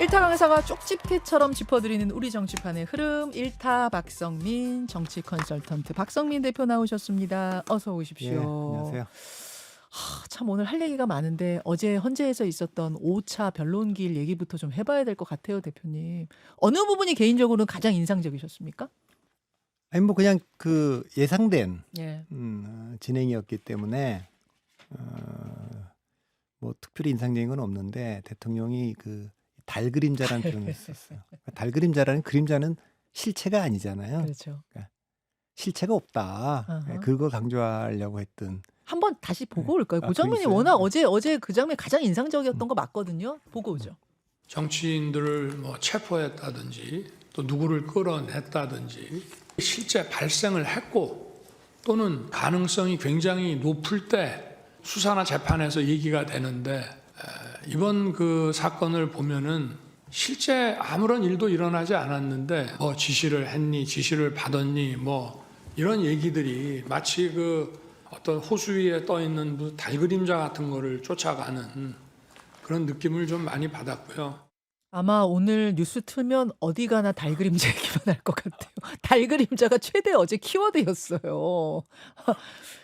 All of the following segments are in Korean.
일타 강사가 쪽집게처럼 짚어드리는 우리 정치판의 흐름. 일타 박성민 정치 컨설턴트 박성민 대표 나오셨습니다. 어서 예, 오십시오. 안녕하세요. 참 오늘 할 얘기가 많은데 어제 헌재에서 있었던 5차 변론기일 얘기부터 좀 해봐야 될 것 같아요, 대표님. 어느 부분이 개인적으로는 가장 인상적이셨습니까? 아니 뭐 그냥 그 예상된 예. 진행이었기 때문에 뭐 특별히 인상적인 건 없는데 대통령이 그 달 그림자라는 표현을 썼어요. 달 그림자라는 그림자는 실체가 아니잖아요. 그렇죠. 실체가 없다. 아하. 그걸 강조하려고 했던. 한번 다시 보고 올까요? 아, 그 장면이 그랬어요? 워낙 어제 그 장면이 가장 인상적이었던 거 맞거든요. 보고 오죠. 정치인들을 뭐 체포했다든지 또 누구를 끌어냈다든지 실제 발생을 했고 또는 가능성이 굉장히 높을 때 수사나 재판에서 얘기가 되는데 이번 그 사건을 보면은 실제 아무런 일도 일어나지 않았는데 뭐 지시를 했니 지시를 받았니 뭐 이런 얘기들이 마치 그 어떤 호수 위에 떠 있는 달 그림자 같은 거를 쫓아가는 그런 느낌을 좀 많이 받았고요. 아마 오늘 뉴스 틀면 어디 가나 달 그림자 얘기만 할 것 같아요. 달 그림자가 최대 어제 키워드였어요.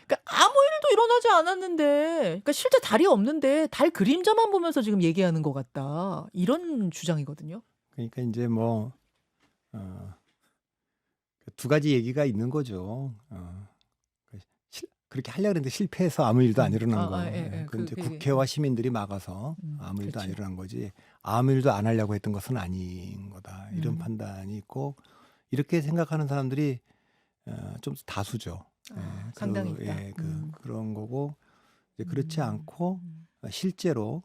그러니까 아무 일도 일어나지 않았는데, 그러니까 실제 달이 없는데 달 그림자만 보면서 지금 얘기하는 것 같다. 이런 주장이거든요. 그러니까 이제 뭐 두 가지 얘기가 있는 거죠. 그렇게 하려고 했는데 실패해서 아무 일도 안 일어난 거. 그건 이제 국회와 시민들이 막아서 아무 일도 안 그렇죠. 일어난 거지. 아무 일도 안 하려고 했던 것은 아닌 거다. 이런 음. 판단이 있고 이렇게 생각하는 사람들이 좀 다수죠. 상당히 있다. 그런 거고 이제 그렇지 않고 실제로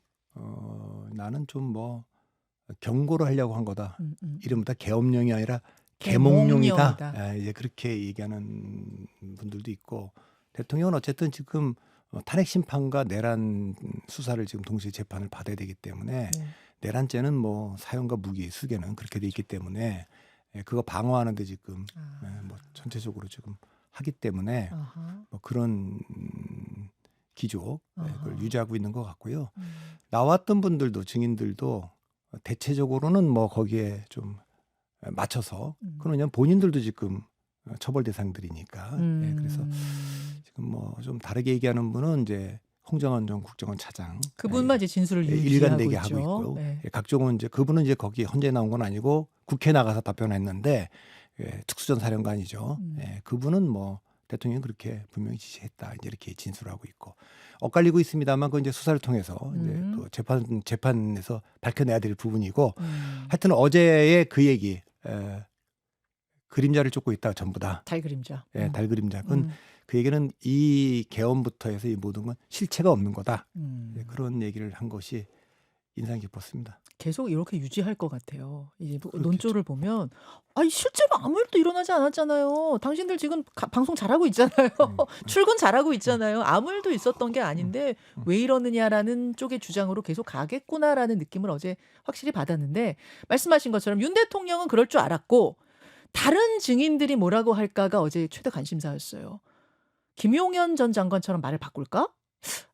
나는 좀 뭐 경고를 하려고 한 거다. 이름보다 계엄령이 아니라 계몽령이다. 계몽령이다. 이제 그렇게 얘기하는 분들도 있고 대통령은 어쨌든 지금 탄핵 심판과 내란 수사를 지금 동시에 재판을 받아야 되기 때문에 네. 내란죄는 뭐 사형과 무기 수개는 그렇게 돼 있기 때문에 그거 방어하는데 지금 뭐 전체적으로 지금 하기 때문에 아하. 뭐 그런 기조 아하. 그걸 유지하고 있는 것 같고요. 나왔던 분들도 증인들도 대체적으로는 뭐 거기에 좀 맞춰서 그러면 본인들도 지금 처벌 대상들이니까 그래서 지금 뭐 좀 다르게 얘기하는 분은 이제 홍정원 전 국정원 차장 그분만 이제 진술을 유지하고 일관되게 있죠. 하고 있고 네. 각종은 이제 그분은 이제 거기 헌재 나온 건 아니고 국회 나가서 답변했는데 특수전 사령관이죠. 그분은 뭐 대통령이 그렇게 분명히 지시했다 이제 이렇게 진술하고 있고 엇갈리고 있습니다만 그 이제 수사를 통해서 이제 또 재판에서 밝혀내야 될 부분이고 하여튼 어제의 그 얘기 그림자를 쫓고 있다 전부 다. 달 그림자. 달 그림자. 그건 그 얘기는 이 계엄부터 해서 이 모든 건 실체가 없는 거다. 그런 얘기를 한 것이 인상 깊었습니다. 계속 이렇게 유지할 것 같아요. 이제 그렇겠죠. 논조를 보면 아니 실제로 아무 일도 일어나지 않았잖아요. 당신들 지금 방송 잘하고 있잖아요. 출근 잘하고 있잖아요. 아무 일도 있었던 게 아닌데 왜 이러느냐라는 쪽의 주장으로 계속 가겠구나라는 느낌을 어제 확실히 받았는데 말씀하신 것처럼 윤 대통령은 그럴 줄 알았고 다른 증인들이 뭐라고 할까가 어제 최대 관심사였어요. 김용현 전 장관처럼 말을 바꿀까?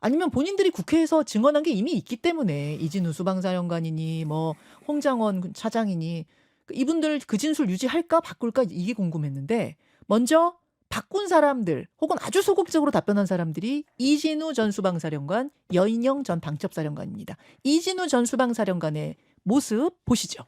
아니면 본인들이 국회에서 증언한 게 이미 있기 때문에 이진우 수방사령관이니 뭐 홍장원 차장이니 이분들 그 진술 유지할까 바꿀까 이게 궁금했는데 먼저 바꾼 사람들 혹은 아주 소극적으로 답변한 사람들이 이진우 전 수방사령관, 여인영 전 방첩사령관입니다. 이진우 전 수방사령관의 모습 보시죠.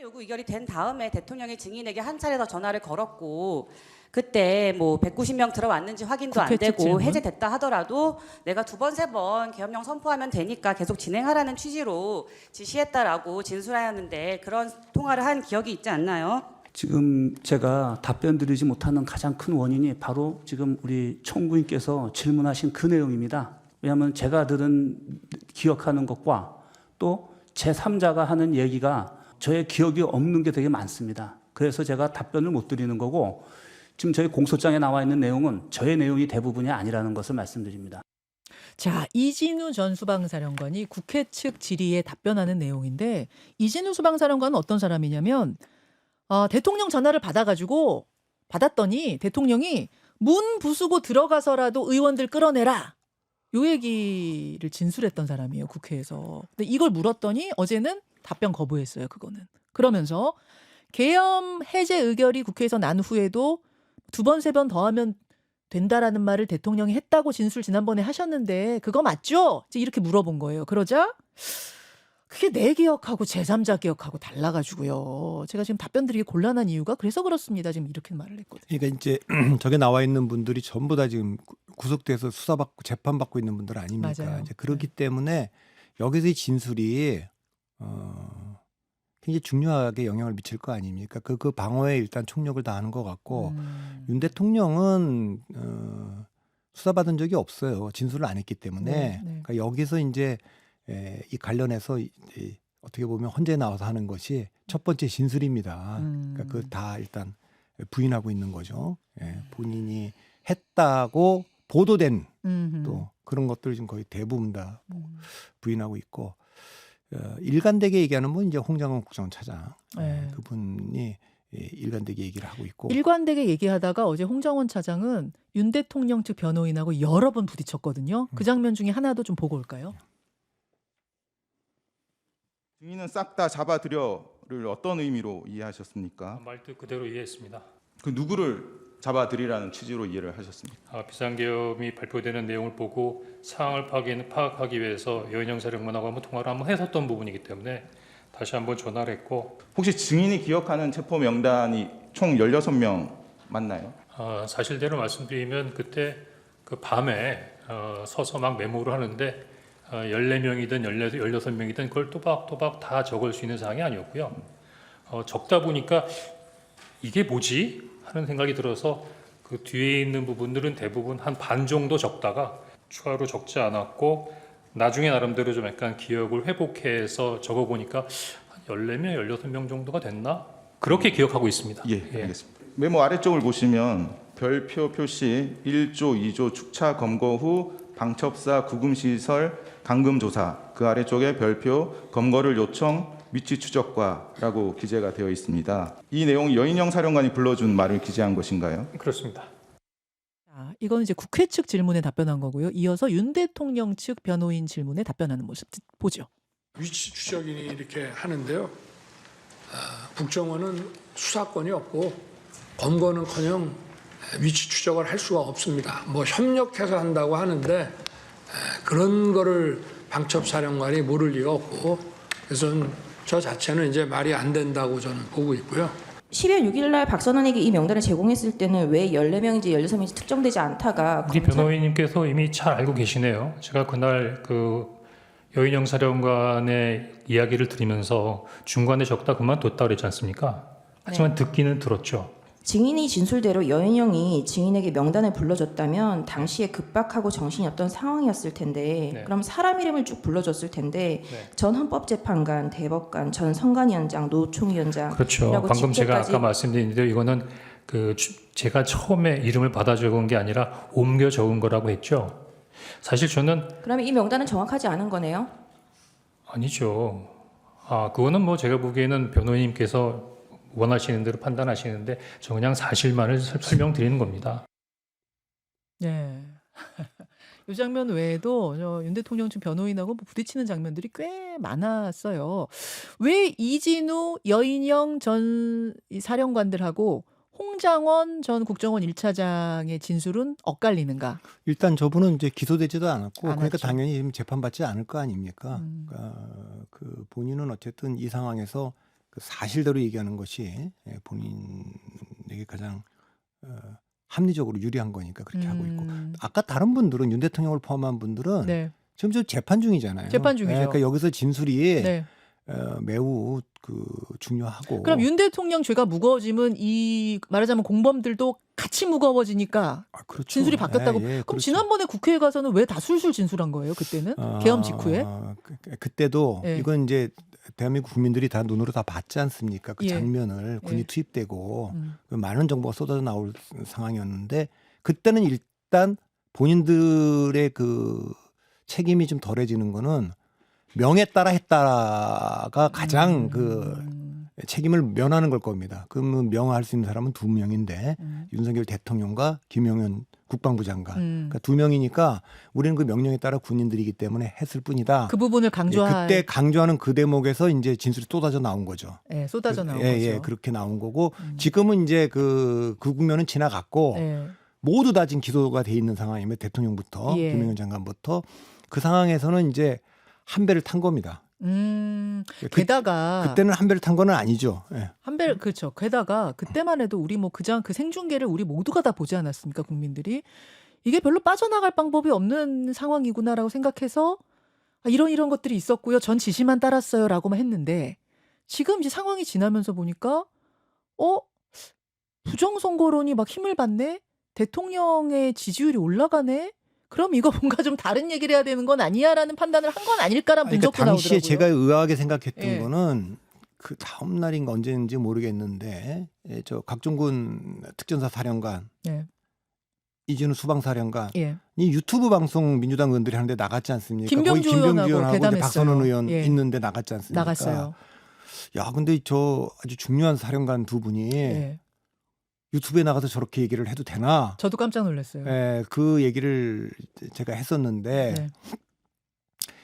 요구 의결이 된 다음에 대통령이 증인에게 한 차례 더 전화를 걸었고 그때 뭐 190명 들어왔는지 확인도 안 되고 질문. 해제됐다 하더라도 내가 두 번, 세 번 계엄령 선포하면 되니까 계속 진행하라는 취지로 지시했다라고 진술하였는데 그런 통화를 한 기억이 있지 않나요? 지금 제가 답변 드리지 못하는 가장 큰 원인이 바로 지금 우리 총무님께서 질문하신 그 내용입니다. 왜냐하면 제가 기억하는 것과 또 제3자가 하는 얘기가 저의 기억이 없는 게 되게 많습니다. 그래서 제가 답변을 못 드리는 거고 지금 저희 공소장에 나와 있는 내용은 저의 내용이 대부분이 아니라는 것을 말씀드립니다. 자, 이진우 전 수방사령관이 국회 측 질의에 답변하는 내용인데 이진우 수방사령관은 어떤 사람이냐면 대통령 전화를 받았더니 대통령이 문 부수고 들어가서라도 의원들 끌어내라. 요 얘기를 진술했던 사람이에요, 국회에서. 근데 이걸 물었더니 어제는 답변 거부했어요, 그거는. 그러면서 계엄 해제 의결이 국회에서 난 후에도 2번, 3번 더 하면 된다라는 말을 대통령이 했다고 진술 지난번에 하셨는데 그거 맞죠? 이제 이렇게 물어본 거예요. 그러자 그게 내 기억하고 제3자 기억하고 달라가지고요. 제가 지금 답변 드리기 곤란한 이유가 그래서 그렇습니다. 지금 이렇게 말을 했거든요. 그러니까 이제 저게 나와 있는 분들이 전부 다 지금 구속돼서 수사받고 재판받고 있는 분들 아닙니까? 맞아요. 이제 그렇기 때문에 여기서의 진술이 굉장히 중요하게 영향을 미칠 거 아닙니까? 그 방어에 일단 총력을 다하는 것 같고 윤 대통령은 수사받은 적이 없어요. 진술을 안 했기 때문에. 네. 그러니까 여기서 이제 이 관련해서 어떻게 보면 헌재 나와서 하는 것이 첫 번째 진술입니다. 그러니까 그 다 일단 부인하고 있는 거죠. 본인이 했다고 보도된 또 그런 것들 지금 거의 대부분 다 부인하고 있고 일관되게 얘기하는 분 이제 홍장원 국정원차장 네. 그분이 일관되게 얘기를 하고 있고 일관되게 얘기하다가 어제 홍장원 차장은 윤 대통령 측 변호인하고 여러 번 부딪혔거든요. 그 장면 중에 하나도 좀 보고 올까요? 증인은 싹 다 잡아들여를 어떤 의미로 이해하셨습니까? 말뜻 그대로 이해했습니다. 그 누구를 잡아들이라는 취지로 이해를 하셨습니까? 비상계엄이 발표되는 내용을 보고 상황을 파악하기 위해서 여인영 사령관하고 한번 통화를 한번 했었던 부분이기 때문에 다시 한번 전화를 했고 혹시 증인이 기억하는 체포 명단이 총 16명 맞나요? 사실대로 말씀드리면 그때 그 밤에 서서 막 메모를 하는데 14명이든 16명이든 그걸 또박또박 다 적을 수 있는 상황이 아니었고요. 적다 보니까 이게 뭐지? 하는 생각이 들어서 그 뒤에 있는 부분들은 대부분 한 반 정도 적다가 추가로 적지 않았고 나중에 나름대로 좀 약간 기억을 회복해서 적어보니까 한 14명, 16명 정도가 됐나? 그렇게 기억하고 있습니다. 예, 알겠습니다. 메모 아래쪽을 보시면 별표 표시 1조, 2조 축차 검거 후 방첩사 구금시설 감금조사 그 아래쪽에 별표 검거를 요청 위치 추적과라고 기재가 되어 있습니다. 이 내용 여인영 사령관이 불러준 말을 기재한 것인가요? 그렇습니다. 자, 이건 이제 국회 측 질문에 답변한 거고요. 이어서 윤 대통령 측 변호인 질문에 답변하는 모습 보죠. 위치 추적인이 이렇게 하는데요. 국정원은 수사권이 없고 검거는커녕 위치 추적을 할 수가 없습니다. 뭐 협력해서 한다고 하는데 그런 거를 방첩사령관이 모를 리가 없고 그래서 저 자체는 이제 말이 안 된다고 저는 보고 있고요. 12월 6일 날 박선원에게 이 명단을 제공했을 때는 왜 14명인지 16명인지 특정되지 않다가 우리 변호인님께서 이미 잘 알고 계시네요. 제가 그날 그 여인영 사령관의 이야기를 들으면서 중간에 적다 그만뒀다 그랬지 않습니까? 하지만 듣기는 들었죠. 증인이 진술대로 여인영이 증인에게 명단을 불러줬다면 당시에 급박하고 정신이 없던 상황이었을 텐데 네. 그럼 사람 이름을 쭉 불러줬을 텐데 네. 전 헌법재판관, 대법관, 전 선관위원장, 노총위원장 그렇죠. 이라고 방금 제가 집계까지- 아까 말씀드렸는데 이거는 제가 처음에 이름을 받아 적은 게 아니라 옮겨 적은 거라고 했죠. 사실 저는 그러면 이 명단은 정확하지 않은 거네요? 아니죠. 그거는 뭐 제가 보기에는 변호인님께서 원하시는 대로 판단하시는데 저 그냥 사실만을 설명드리는 겁니다. 네. 이 장면 외에도 윤 대통령 측 변호인하고 뭐 부딪히는 장면들이 꽤 많았어요. 왜 이진우, 여인영 전 사령관들하고 홍장원 전 국정원 1차장의 진술은 엇갈리는가? 일단 저분은 이제 기소되지도 않았고 그러니까 않았죠. 당연히 지금 재판받지 않을 거 아닙니까? 그러니까 그 본인은 어쨌든 이 상황에서 그 사실대로 얘기하는 것이 본인에게 가장 합리적으로 유리한 거니까 그렇게 하고 있고 아까 다른 분들은 윤 대통령을 포함한 분들은 네. 지금 저 재판 중이잖아요. 재판 중이죠. 그러니까 여기서 진술이 네. 매우 중요하고 그럼 윤 대통령 죄가 무거워지면 이 말하자면 공범들도 같이 무거워지니까 그렇죠. 진술이 바뀌었다고. 그럼 그렇죠. 지난번에 국회에 가서는 왜 다 술술 진술한 거예요? 그때는 계엄 직후에? 그때도 예. 이건 이제 대한민국 국민들이 다 눈으로 다 봤지 않습니까? 그 예. 장면을 군이 예. 투입되고 그 많은 정보가 쏟아져 나올 상황이었는데 그때는 일단 본인들의 그 책임이 좀 덜해지는 거는 명에 따라 했다가 가장 그 책임을 면하는 걸 겁니다. 그러면 명할 수 있는 사람은 2명인데 윤석열 대통령과 김용현 국방부 장관. 그러니까 2명이니까 우리는 그 명령에 따라 군인들이기 때문에 했을 뿐이다. 그 부분을 강조할 그때 강조하는 그 대목에서 이제 진술이 쏟아져 나온 거죠. 예, 쏟아져 나온 예, 거죠. 예, 그렇게 나온 거고 지금은 이제 그 국면은 지나갔고 예. 모두 다 지금 기소가 돼 있는 상황이면 대통령부터 예. 김용현 장관부터 그 상황에서는 이제 한 배를 탄 겁니다. 게다가 그때는 한 배를 탄 건 아니죠. 예. 그렇죠. 게다가 그때만 해도 우리 뭐 그 생중계를 우리 모두가 다 보지 않았습니까? 국민들이 이게 별로 빠져나갈 방법이 없는 상황이구나라고 생각해서 이런 것들이 있었고요. 전 지시만 따랐어요라고만 했는데 지금 이제 상황이 지나면서 보니까 부정선거론이 막 힘을 받네. 대통령의 지지율이 올라가네. 그럼 이거 뭔가 좀 다른 얘기를 해야 되는 건 아니야라는 판단을 한 건 아닐까라는 그러니까 분석도 당시에 나오더라고요. 제가 의아하게 생각했던 예. 거는 그 다음 날인가 언제인지 모르겠는데 저 각종군 특전사 사령관 예. 이진우 수방사령관 예. 이 유튜브 방송 민주당 의원들이 하는데 나갔지 않습니까? 김병주 거기 김병주 의원하고 의원하고 이제 대담했어요. 박선원 의원 예. 있는데 나갔지 않습니까? 나갔어요. 야, 근데 저 아주 중요한 사령관 2분이 예. 유튜브에 나가서 저렇게 얘기를 해도 되나? 저도 깜짝 놀랐어요. 예, 그 얘기를 제가 했었는데 네.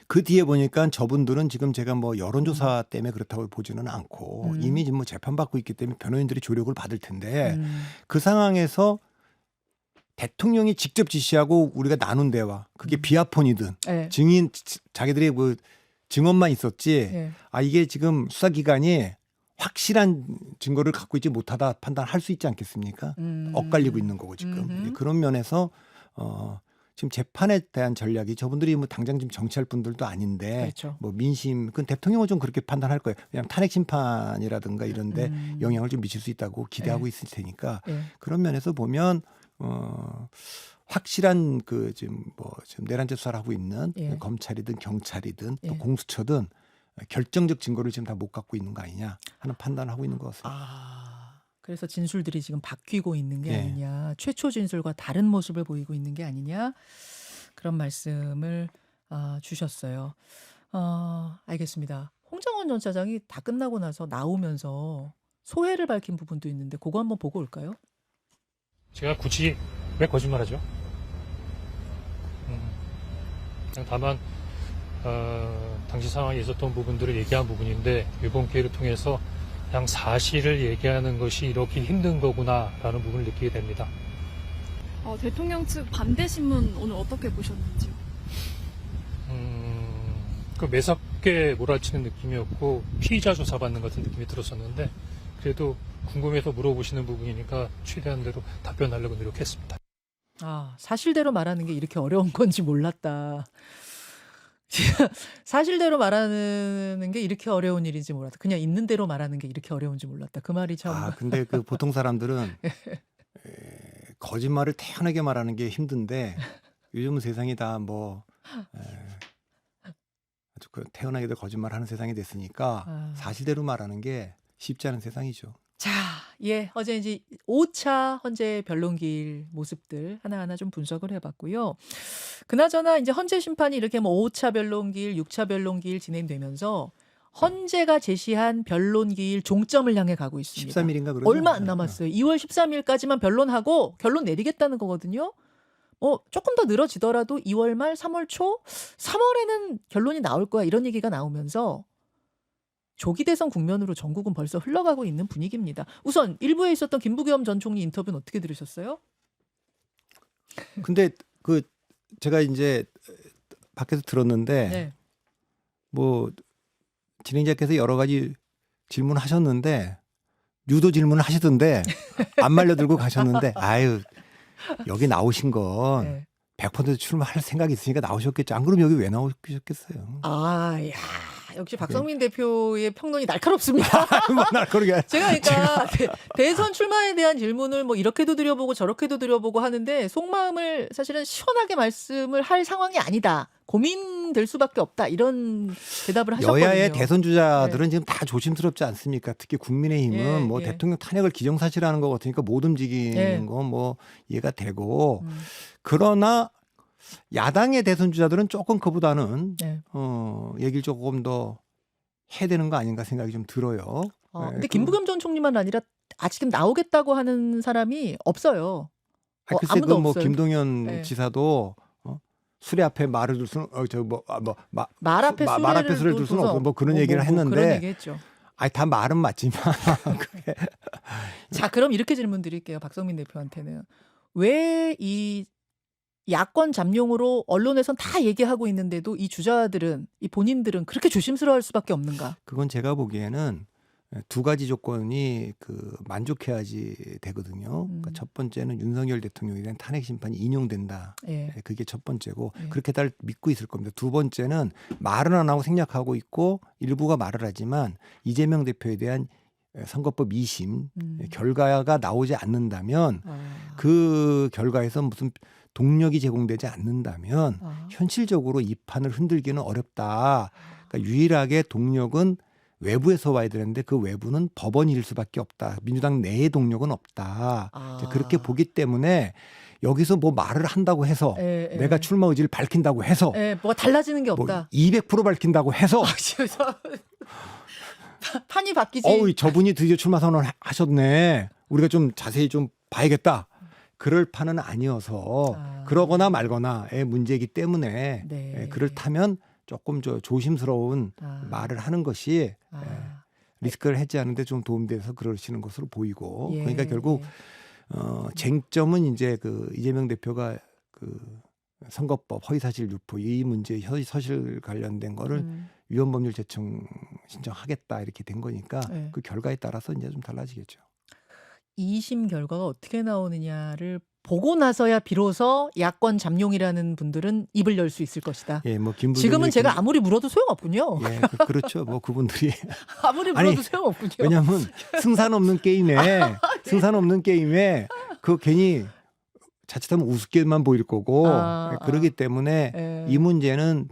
그 뒤에 보니까 저분들은 지금 제가 뭐 여론조사 때문에 그렇다고 보지는 않고 이미 지금 뭐 재판받고 있기 때문에 변호인들이 조력을 받을 텐데 그 상황에서 대통령이 직접 지시하고 우리가 나눈 대화 그게 비아폰이든 예. 증인 자기들의 그 증언만 있었지 예. 이게 지금 수사기관이 확실한 증거를 갖고 있지 못하다 판단할 수 있지 않겠습니까? 엇갈리고 있는 거고 지금 그런 면에서 지금 재판에 대한 전략이 저분들이 뭐 당장 지금 정치할 분들도 아닌데 그렇죠. 뭐 민심 그건 대통령은 좀 그렇게 판단할 거예요. 왜냐하면 탄핵 심판이라든가 이런데 영향을 좀 미칠 수 있다고 기대하고 있을 테니까 예. 그런 면에서 보면 확실한 그 지금 내란죄 수사를 하고 있는 예. 검찰이든 경찰이든 또 예. 공수처든 결정적 증거를 지금 다 못 갖고 있는 거 아니냐 하는 판단을 하고 있는 것 같습니다. 그래서 진술들이 지금 바뀌고 있는 게 예. 아니냐. 최초 진술과 다른 모습을 보이고 있는 게 아니냐. 그런 말씀을 주셨어요. 알겠습니다. 홍장원 전 차장이 다 끝나고 나서 나오면서 소회를 밝힌 부분도 있는데 그거 한번 보고 올까요? 제가 굳이 왜 거짓말하죠? 그냥 다만 당시 상황에 있었던 부분들을 얘기한 부분인데 이번 기회를 통해서 그냥 사실을 얘기하는 것이 이렇게 힘든 거구나라는 부분을 느끼게 됩니다. 대통령 측 반대 신문 오늘 어떻게 보셨는지요? 그 매섭게 몰아치는 느낌이었고 피의자 조사받는 같은 느낌이 들었었는데 그래도 궁금해서 물어보시는 부분이니까 최대한대로 답변하려고 노력했습니다. 사실대로 말하는 게 이렇게 어려운 건지 몰랐다. 사실대로 말하는 게 이렇게 어려운 일인지 몰랐다. 그냥 있는 대로 말하는 게 이렇게 어려운지 몰랐다. 그 말이 참. 근데 그 보통 사람들은 거짓말을 태연하게 말하는 게 힘든데 요즘은 세상이 다 뭐 아주 태연하게도 거짓말하는 세상이 됐으니까 사실대로 말하는 게 쉽지 않은 세상이죠. 자, 예, 어제 이제 5차 헌재 변론기일 모습들 하나하나 좀 분석을 해봤고요. 그나저나 이제 헌재 심판이 이렇게 뭐 5차 변론기일, 6차 변론기일 진행되면서 헌재가 제시한 변론기일 종점을 향해 가고 있습니다. 13일인가 그러죠? 얼마 안 남았어요. 2월 13일까지만 변론하고 결론 내리겠다는 거거든요. 조금 더 늘어지더라도 2월 말, 3월 초, 3월에는 결론이 나올 거야 이런 얘기가 나오면서 조기 대선 국면으로 전국은 벌써 흘러가고 있는 분위기입니다. 우선 일부에 있었던 김부겸 전 총리 인터뷰는 어떻게 들으셨어요? 근데 제가 이제 밖에서 들었는데 네. 뭐 진행자께서 여러 가지 질문하셨는데 유도 질문을 하시던데 안 말려들고 가셨는데 여기 나오신 건 네. 100% 출마할 생각이 있으니까 나오셨겠죠. 안 그러면 여기 왜 나오셨겠어요? 역시 박성민 대표의 평론이 날카롭습니다. 제가 그러니까 대선 출마에 대한 질문을 뭐 이렇게도 드려보고 저렇게도 드려보고 하는데 속마음을 사실은 시원하게 말씀을 할 상황이 아니다. 고민될 수밖에 없다. 이런 대답을 하셨거든요. 여야의 대선 주자들은 지금 다 조심스럽지 않습니까? 특히 국민의힘은 예. 대통령 탄핵을 기정사실화하는 것 같으니까 못 움직이는 거 뭐 이해가 되고 그러나 야당의 대선 주자들은 조금 그보다는 얘기를 조금 더 해야 되는 거 아닌가 생각이 좀 들어요. 근데 김부겸 전 총리만 아니라 지금 나오겠다고 하는 사람이 없어요. 글쎄 아무도 뭐 없어요. 김동연 네. 지사도 수레 앞에 말을 둘 수는 말 앞에 말 앞에 수레를 둘 수는 없고 뭐 그런 얘기를 그런 했는데 얘기했죠. 다 말은 맞지만 그게 자, 그럼 이렇게 질문 드릴게요. 박성민 대표한테는. 왜 이 야권 잠룡으로 언론에선 다 얘기하고 있는데도 이 주자들은, 이 본인들은 그렇게 조심스러워할 수밖에 없는가? 그건 제가 보기에는 두 가지 조건이 만족해야지 되거든요. 그러니까 첫 번째는 윤석열 대통령에 대한 탄핵 심판이 인용된다. 예. 그게 첫 번째고 예. 그렇게 다 믿고 있을 겁니다. 두 번째는 말은 안 하고 생략하고 있고 일부가 말을 하지만 이재명 대표에 대한 선거법 2심 결과가 나오지 않는다면 그 결과에서 무슨 동력이 제공되지 않는다면 현실적으로 이 판을 흔들기는 어렵다. 그러니까 유일하게 동력은 외부에서 와야 되는데 그 외부는 법원일 수밖에 없다. 민주당 내의 동력은 없다. 이제 그렇게 보기 때문에 여기서 뭐 말을 한다고 해서 내가 출마 의지를 밝힌다고 해서 뭐가 달라지는 게 뭐 없다. 200% 밝힌다고 해서 판이 바뀌지. 저분이 드디어 출마 선언을 하셨네. 우리가 좀 자세히 좀 봐야겠다. 그럴 판은 아니어서 그러거나 말거나의 문제이기 때문에 네. 그렇다면 조금 조심스러운 말을 하는 것이 리스크를 해지하는데 좀 도움돼서 그러시는 것으로 보이고 예. 그러니까 결국 쟁점은 이제 이재명 대표가 선거법 허위사실 유포 이 문제 허위사실 관련된 거를 위헌법률 제청 신청하겠다 이렇게 된 거니까 네. 그 결과에 따라서 이제 좀 달라지겠죠. 2심 결과가 어떻게 나오느냐를 보고 나서야 비로소 야권 잠룡이라는 분들은 입을 열 수 있을 것이다. 예, 뭐 김부겸 지금은 제가 아무리 물어도 소용없군요. 예, 그렇죠. 뭐 그분들이 아무리 물어도 아니, 소용없군요. 왜냐하면 승산 없는 게임에 그 괜히 자칫하면 우습게만 보일 거고 그러기 때문에 이 문제는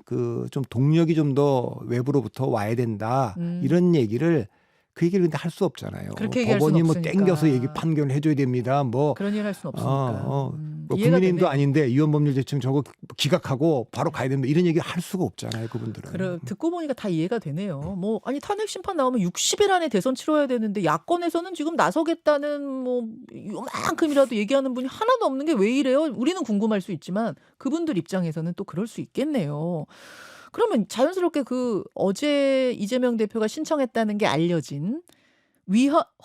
좀 동력이 좀 더 외부로부터 와야 된다 이런 얘기를 그 얘기를 근데 할 수 없잖아요. 그렇게 얘기할 법원이 수는 뭐 없으니까. 땡겨서 판결을 해줘야 됩니다. 뭐 그런 얘기를 할 수는 없으니까. 뭐 이해가 국민의힘도 되네요. 아닌데 위헌법률 제청 저거 기각하고 바로 가야 됩니다. 이런 얘기 할 수가 없잖아요. 그분들은. 듣고 보니까 다 이해가 되네요. 뭐 아니 탄핵 심판 나오면 60일 안에 대선 치러야 되는데 야권에서는 지금 나서겠다는 뭐 요만큼이라도 얘기하는 분이 하나도 없는 게 왜 이래요? 우리는 궁금할 수 있지만 그분들 입장에서는 또 그럴 수 있겠네요. 그러면 자연스럽게 어제 이재명 대표가 신청했다는 게 알려진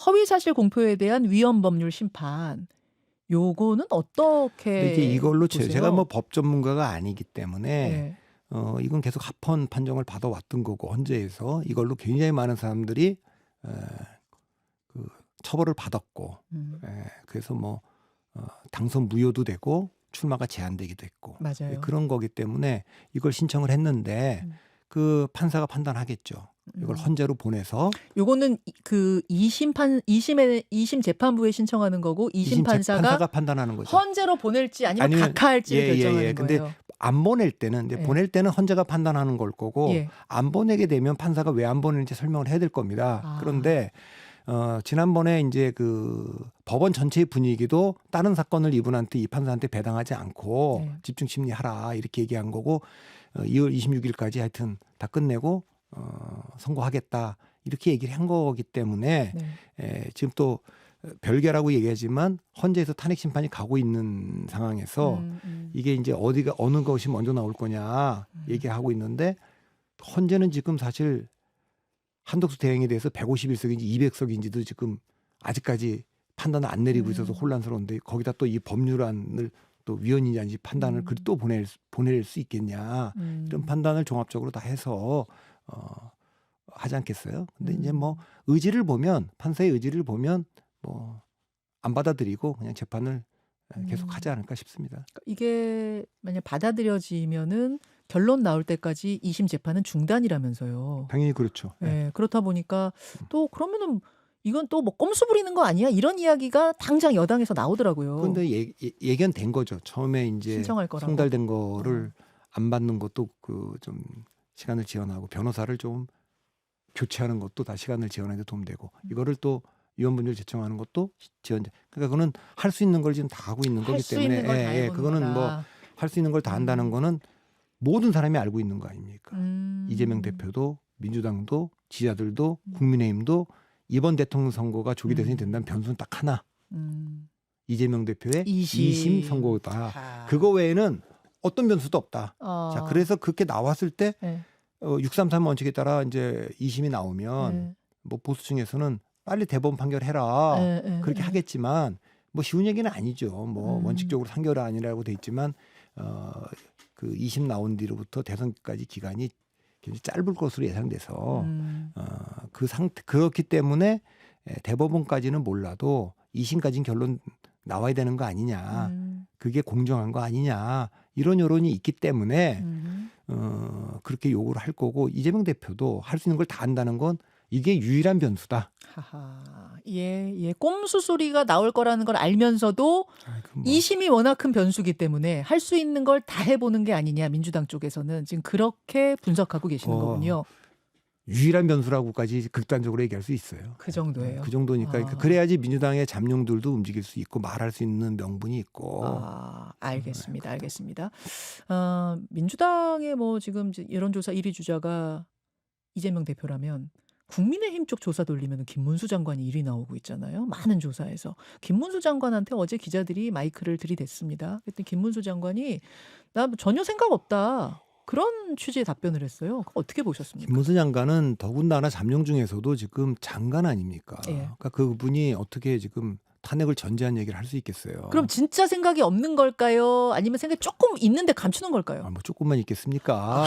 허위사실 공표에 대한 위헌법률 심판 요거는 어떻게 이제 이걸로 보세요? 제가 뭐 법 전문가가 아니기 때문에 네. 이건 계속 합헌 판정을 받아왔던 거고 헌재에서 이걸로 굉장히 많은 사람들이 처벌을 받았고 그래서 뭐 당선 무효도 되고 출마가 제한되기도 했고 맞아요. 그런 거기 때문에 이걸 신청을 했는데 그 판사가 판단하겠죠. 이걸 헌재로 보내서 요거는 2심 재판부에 신청하는 거고 2심 판사가 판단하는 거죠. 헌재로 보낼지 아니면 각하할지를 결정하는 근데 거예요. 안 보낼 때는 이제 보낼 때는 헌재가 판단하는 걸 거고 안 보내게 되면 판사가 왜 안 보내는지 설명을 해야 될 겁니다. 그런데 지난번에 이제 법원 전체의 분위기도 다른 사건을 이분한테 이 판사한테 배당하지 않고 집중 심리하라 이렇게 얘기한 거고 2월 26일까지 하여튼 다 끝내고 선고하겠다 이렇게 얘기를 한 거기 때문에 지금 또 별개라고 얘기하지만 헌재에서 탄핵 심판이 가고 있는 상황에서 이게 이제 어느 것이 먼저 나올 거냐 얘기하고 있는데 헌재는 지금 사실 한덕수 대행에 대해서 151석인지 200석인지도 지금 아직까지 판단을 안 내리고 있어서 혼란스러운데 거기다 또 이 법률안을 또 위헌인지 아닌지 판단을 또 보낼 수 있겠냐 이런 판단을 종합적으로 다 해서 하지 않겠어요? 근데 이제 뭐 의지를 보면 판사의 의지를 보면 뭐 안 받아들이고 그냥 재판을 계속 하지 않을까 싶습니다. 이게 만약 받아들여지면은 결론 나올 때까지 2심 재판은 중단이라면서요. 당연히 그렇죠. 네. 그렇다 보니까 또 그러면은 이건 또 뭐 꼼수 부리는 거 아니야? 이런 이야기가 당장 여당에서 나오더라고요. 그런데 예견된 거죠. 처음에 이제 신청할 거라고. 송달된 거를 안 받는 것도 좀 시간을 지연하고 변호사를 좀 교체하는 것도 다 시간을 지연하는 데 도움되고 이거를 또 위헌법률 제청하는 것도 그러니까 그거는 할 수 있는 걸 지금 다 하고 있는 거기 때문에 그거는 뭐 할 수 있는 걸 다 한다는 거는 모든 사람이 알고 있는 거 아닙니까? 이재명 대표도 민주당도 지지자들도 국민의힘도 이번 대통령 선거가 조기 대선이 된다면 변수는 딱 하나. 음. 이재명 대표의 2심. 2심 선거다. 아. 그거 외에는 어떤 변수도 없다. 어. 자, 그래서 그렇게 나왔을 때 네. 633 원칙에 따라 이제 2심이 나오면 네. 뭐 보수층에서는 빨리 대법원 판결해라. 네, 네, 그렇게 네. 하겠지만 뭐 쉬운 얘기는 아니죠. 뭐 원칙적으로 3개월 아니라고 돼 있지만 그 2심 나온 뒤로부터 대선까지 기간이 굉장히 짧을 것으로 예상돼서 그 상태 그렇기 때문에 대법원까지는 몰라도 2심까지는 결론 나와야 되는 거 아니냐. 그게 공정한 거 아니냐. 이런 여론이 있기 때문에 그렇게 요구를 할 거고 이재명 대표도 할 수 있는 걸 다 한다는 건 이게 유일한 변수다. 하하. 예, 꼼수 소리가 나올 거라는 걸 알면서도 뭐 2심이 워낙 큰 변수기 때문에 할 수 있는 걸 다 해보는 게 아니냐. 민주당 쪽에서는 지금 그렇게 분석하고 계시는 거군요. 유일한 변수라고까지 극단적으로 얘기할 수 있어요. 그 정도예요. 그 정도니까 아. 그래야지 민주당의 잠룡들도 움직일 수 있고 말할 수 있는 명분이 있고. 아, 알겠습니다. 알겠습니다. 민주당의 뭐 지금 이제 여론조사 1위 주자가 이재명 대표라면 국민의힘 쪽 조사 돌리면 김문수 장관이 1위 나오고 있잖아요. 많은 조사에서. 김문수 장관한테 어제 기자들이 마이크를 들이댔습니다. 그랬더니 김문수 장관이 나 전혀 생각 없다. 그런 취지의 답변을 했어요. 그거 어떻게 보셨습니까? 김문수 장관은 더군다나 잠룡 중에서도 지금 장관 아닙니까? 예. 그러니까 그분이 어떻게 지금 탄핵을 전제한 얘기를 할 수 있겠어요. 그럼 진짜 생각이 없는 걸까요? 아니면 생각이 조금 있는데 감추는 걸까요? 뭐 조금만 있겠습니까?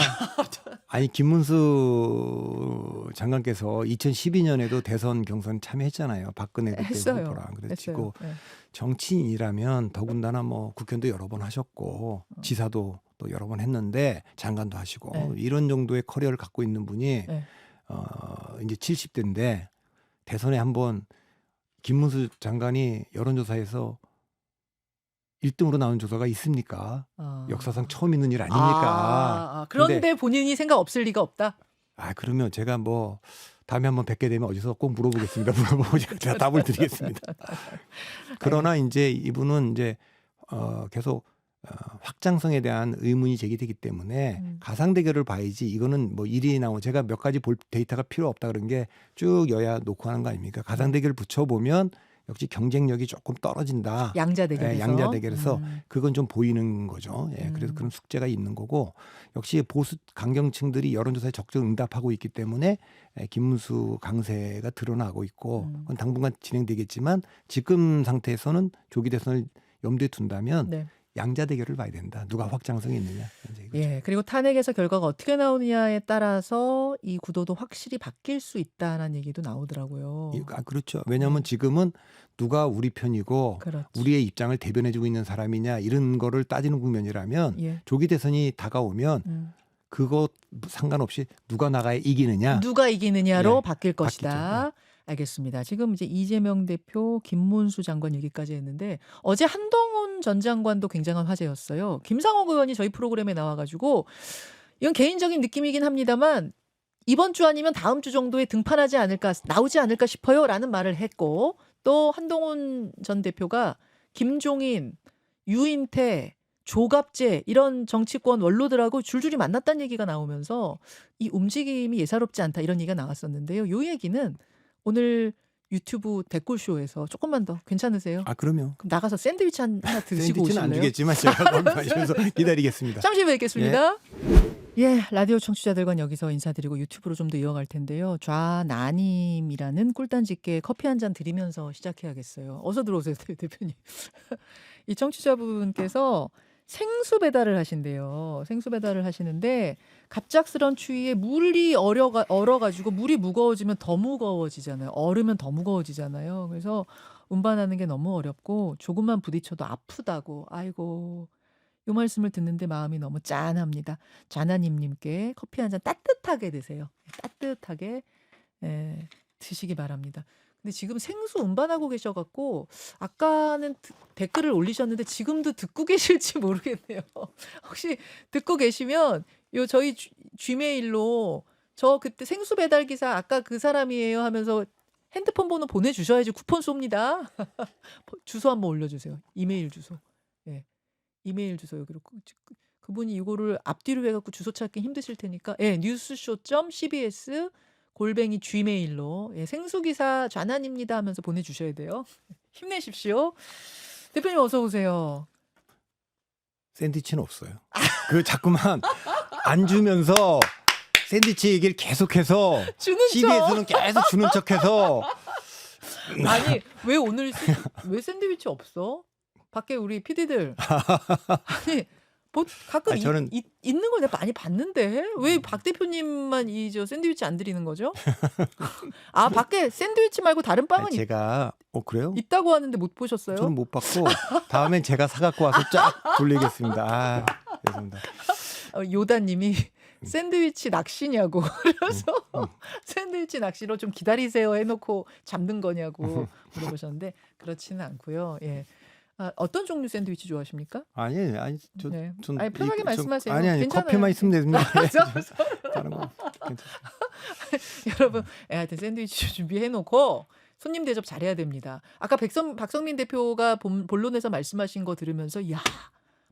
아니 김문수 장관께서 2012년에도 대선 경선 참여했잖아요. 박근혜 그때 했어요. 후보랑 그랬고 했어요. 네. 정치인이라면 더군다나 뭐 국회의원도 여러 번 하셨고 지사도 또 여러 번 했는데 장관도 하시고 네. 이런 정도의 커리어를 갖고 있는 분이 네. 이제 70대인데 대선에 한번 김문수 장관이 여론조사에서 1등으로 나온 조사가 있습니까? 아. 역사상 처음 있는 일 아닙니까? 그런데 근데- 본인이 생각 없을 리가 없다. 그러면 제가 뭐 다음에 한번 뵙게 되면 어디서 꼭 물어보겠습니다. 물어보고 제가 답을 드리겠습니다. 그러나 이제 이분은 이제 계속 확장성에 대한 의문이 제기되기 때문에 가상 대결을 봐야지 이거는 뭐 일이 나오고 제가 몇 가지 볼 데이터가 필요 없다 그런 게 쭉 여야 놓고 하는 거 아닙니까? 가상 대결 붙여보면 역시 경쟁력이 조금 떨어진다. 양자 대결에서. 양자 대결에서 그건 좀 보이는 거죠. 예, 그래서 음. 그런 숙제가 있는 거고 역시 보수 강경층들이 여론조사에 적극 응답하고 있기 때문에 김문수 강세가 드러나고 있고 그건 당분간 진행되겠지만 지금 상태에서는 조기 대선을 염두에 둔다면 네. 양자 대결을 봐야 된다. 누가 확장성이 있느냐. 이제 이거죠. 예, 그리고 탄핵에서 결과가 어떻게 나오느냐에 따라서 이 구도도 확실히 바뀔 수 있다는 얘기도 나오더라고요. 그렇죠. 왜냐하면 지금은 누가 우리 편이고 그렇죠. 우리의 입장을 대변해주고 있는 사람이냐 이런 거를 따지는 국면이라면 예. 조기 대선이 다가오면 그거 상관없이 누가 나가야 이기느냐. 누가 이기느냐로 예, 바뀔 바뀌죠. 것이다. 알겠습니다. 지금 이제 이재명 대표, 김문수 장관 얘기까지 했는데 어제 한동훈 전 장관도 굉장한 화제였어요. 김상옥 의원이 저희 프로그램에 나와가지고 이건 개인적인 느낌이긴 합니다만 이번 주 아니면 다음 주 정도에 등판하지 않을까, 나오지 않을까 싶어요라는 말을 했고 또 한동훈 전 대표가 김종인, 유인태, 조갑재 이런 정치권 원로들하고 줄줄이 만났다는 얘기가 나오면서 이 움직임이 예사롭지 않다 이런 얘기가 나왔었는데요. 이 얘기는 오늘 유튜브 댓글쇼에서 조금만 더 괜찮으세요? 그럼요. 그럼 나가서 샌드위치 하나 드시고 샌드위치는 안 오실래요? 주겠지만 제가 거기 마시면서 기다리겠습니다. 잠시 후에 뵙겠습니다. 예, 라디오 청취자들과 여기서 인사드리고 유튜브로 좀 더 이어갈 텐데요. 좌나님이라는 꿀단지께 커피 한 잔 드리면서 시작해야겠어요. 어서 들어오세요, 대표님. 이 청취자분께서 생수 배달을 하신대요. 생수 배달을 하시는데 갑작스런 추위에 물이 얼어가지고 물이 무거워지면 더 무거워지잖아요. 얼으면 더 무거워지잖아요. 그래서 운반하는 게 너무 어렵고 조금만 부딪혀도 아프다고. 아이고. 이 말씀을 듣는데 마음이 너무 짠합니다. 자나님님께 커피 한 잔 따뜻하게 드세요. 따뜻하게 드시기 바랍니다. 근데 지금 생수 운반하고 계셔갖고 아까는 댓글을 올리셨는데 지금도 듣고 계실지 모르겠네요. 혹시 듣고 계시면 요 저희 Gmail로 저 그때 생수 배달 기사 아까 그 사람이에요 하면서 핸드폰 번호 보내주셔야지 쿠폰 쏩니다. 주소 한번 올려주세요. 이메일 주소. 예. 이메일 주소 여기로 그분이 이거를 앞뒤로 해갖고 주소 찾기 힘드실 테니까 뉴스쇼.cbs gmail로 예, 생수기사 좌난입니다 하면서 보내주셔야 돼요. 힘내십시오. 대표님 어서 오세요. 샌드위치는 없어요. 그 자꾸만 안 주면서 샌드위치 얘기를 계속해서 주는 척. CBS는 계속 주는 척해서 아니 왜 오늘 왜 샌드위치 없어? 밖에 우리 PD들 아니 가끔 아니, 저는- 있는 걸 내가 많이 봤는데 왜 박 대표님만 이 저 샌드위치 안 드리는 거죠? 아 밖에 샌드위치 말고 다른 빵은 아니, 제가 그래요? 있다고 하는데 못 보셨어요? 저는 못 받고 다음엔 제가 사갖고 와서 쫙 돌리겠습니다. 아, 죄송합니다. 요다님이 샌드위치 낚시냐고 그래서 샌드위치 낚시로 좀 기다리세요 해놓고 잡는 거냐고 물어보셨는데 그렇지는 않고요. 예. 아, 어떤 종류 샌드위치 좋아하십니까? 아니 저 네. 전 아니, 편하게 말씀하세요. 아니 괜찮아요. 커피만 있으면 됩니다. 그래서 다른 거 괜찮아요. 여러분 애한테 샌드위치 준비해놓고 손님 대접 잘해야 됩니다. 아까 박성민 대표가 본론에서 말씀하신 거 들으면서 야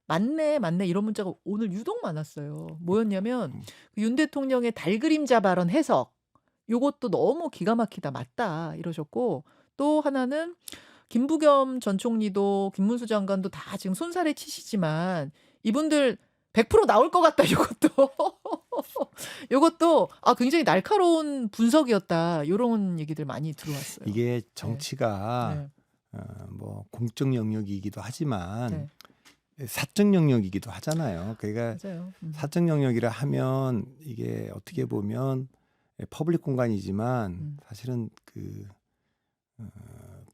맞네 이런 문자가 오늘 유독 많았어요. 뭐였냐면 그윤 대통령의 달그림자 발언 해석 요것도 너무 기가 막히다 맞다 이러셨고 또 하나는 김부겸 전 총리도 김문수 장관도 다 지금 손살에 치시지만 이분들 100% 나올 것 같다 요것도 굉장히 날카로운 분석이었다 이런 얘기들 많이 들어왔어요. 이게 정치가 네. 뭐 공적 영역이기도 하지만 네. 사적 영역이기도 하잖아요. 그러니까 맞아요. 사적 영역이라 하면 이게 어떻게 보면 퍼블릭 공간이지만 사실은 그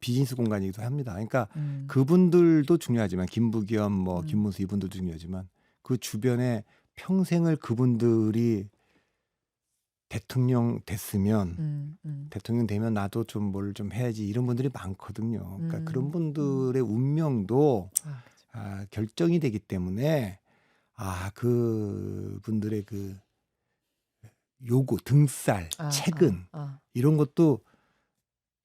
비즈니스 공간이기도 합니다. 그러니까 그분들도 중요하지만 김부겸 뭐 김문수 이분들도 중요하지만 그 주변에 평생을 그분들이 대통령 됐으면 대통령 되면 나도 좀 뭘 좀 해야지 이런 분들이 많거든요. 그러니까 그런 분들의 운명도 결정이 되기 때문에 그분들의 그 요구 등살 책은 이런 것도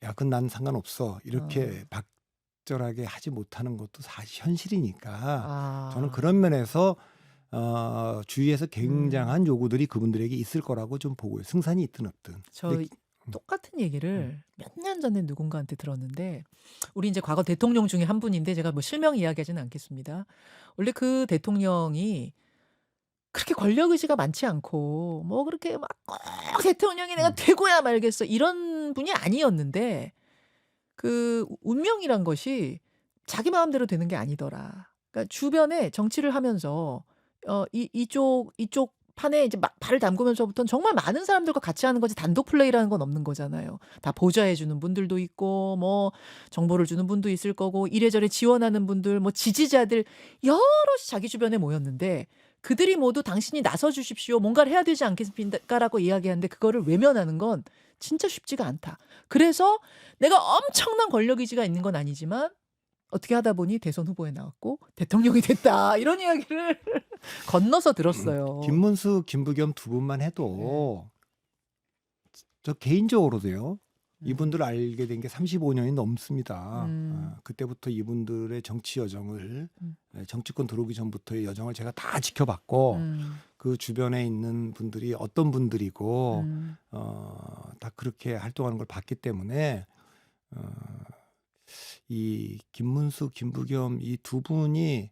야, 그건 난 상관없어. 이렇게 박절하게 하지 못하는 것도 사실 현실이니까 저는 그런 면에서 주위에서 굉장한 요구들이 그분들에게 있을 거라고 좀 보고요. 승산이 있든 없든. 저 근데 똑같은 얘기를 몇 년 전에 누군가한테 들었는데 우리 이제 과거 대통령 중에 한 분인데 제가 뭐 실명 이야기하지는 않겠습니다. 원래 그 대통령이 그렇게 권력 의지가 많지 않고 뭐 그렇게 막 꼭 대통령이 내가 되고야 말겠어 이런 분이 아니었는데 그 운명이란 것이 자기 마음대로 되는 게 아니더라. 그러니까 주변에 정치를 하면서 이쪽 판에 이제 막 발을 담그면서부터는 정말 많은 사람들과 같이 하는 거지 단독 플레이라는 건 없는 거잖아요. 다 보좌해 주는 분들도 있고 뭐 정보를 주는 분도 있을 거고 이래저래 지원하는 분들 뭐 지지자들 여럿이 자기 주변에 모였는데 그들이 모두 당신이 나서 주십시오. 뭔가를 해야 되지 않겠습니까라고 이야기하는데 그거를 외면하는 건 진짜 쉽지가 않다. 그래서 내가 엄청난 권력 의지가 있는 건 아니지만 어떻게 하다 보니 대선 후보에 나왔고 대통령이 됐다. 이런 이야기를 건너서 들었어요. 김문수, 김부겸 두 분만 해도 저 개인적으로도요. 이분들 알게 된 게 35년이 넘습니다. 그때부터 이분들의 정치 여정을 정치권 들어오기 전부터의 여정을 제가 다 지켜봤고 그 주변에 있는 분들이 어떤 분들이고 다 그렇게 활동하는 걸 봤기 때문에 이 김문수, 김부겸 이 두 분이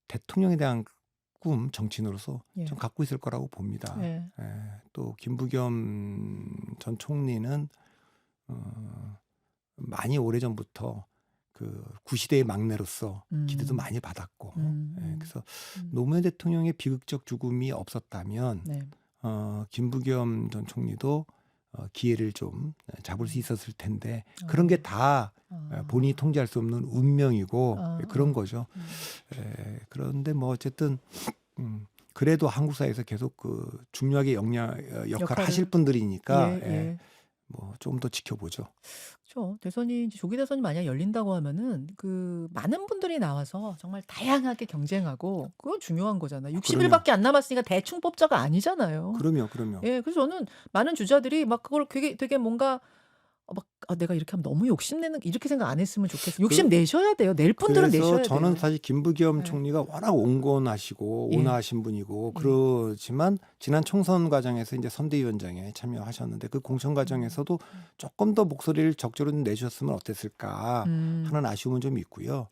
대통령에 대한 꿈 정치인으로서 좀 갖고 있을 거라고 봅니다. 또 김부겸 전 총리는 많이 오래전부터 그 구시대의 막내로서 기대도 많이 받았고 그래서 노무현 대통령의 비극적 죽음이 없었다면 김부겸 전 총리도 기회를 좀 잡을 수 있었을 텐데 그런 게 다 본인이 통제할 수 없는 운명이고 그런 거죠. 그런데 뭐 어쨌든 그래도 한국 사회에서 계속 그 중요하게 역할을 하실 분들이니까 뭐 조금 더 지켜보죠. 그렇죠. 대선이 이제 조기 대선이 만약 열린다고 하면은 그 많은 분들이 나와서 정말 다양하게 경쟁하고 그건 중요한 거잖아요. 60일밖에 안 남았으니까 대충 뽑자가 아니잖아요. 그럼요. 예, 그래서 저는 많은 주자들이 막 그걸 되게 뭔가 내가 이렇게 하면 너무 욕심내는 이렇게 생각 안 했으면 좋겠어. 욕심 내셔야 돼요. 낼 분들은 그래서 내셔야 저는 돼요. 사실 김부겸 네. 총리가 워낙 온건하시고 예. 온화하신 분이고 예. 그렇지만 지난 총선 과정에서 이제 선대위원장에 참여하셨는데 그 공천 과정에서도 조금 더 목소리를 적절히 내주셨으면 어땠을까 하는 아쉬움은 좀 있고요.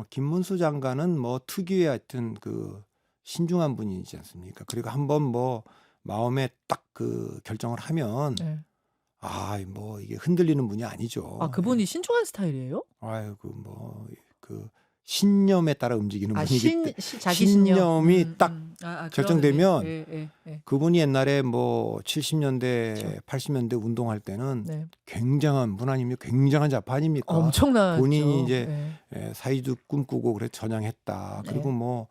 김문수 장관은 뭐 특유의 하여튼 그 신중한 분이지 않습니까? 그리고 한번 뭐 마음에 딱 그 결정을 하면 네. 뭐 이게 흔들리는 분이 아니죠. 그분이 신중한 스타일이에요? 아이고 뭐 그 신념에 따라 움직이는 분이기 자기 신념. 신념이 딱 결정되면 그러네. 예. 그분이 옛날에 뭐 70년대, 그렇죠. 80년대 운동할 때는 네. 굉장한 분 아닙니까? 굉장한 좌파 아닙니까? 엄청나죠. 본인이 이제 예. 사회주의 꿈꾸고 그래 전향했다. 그리고 네. 뭐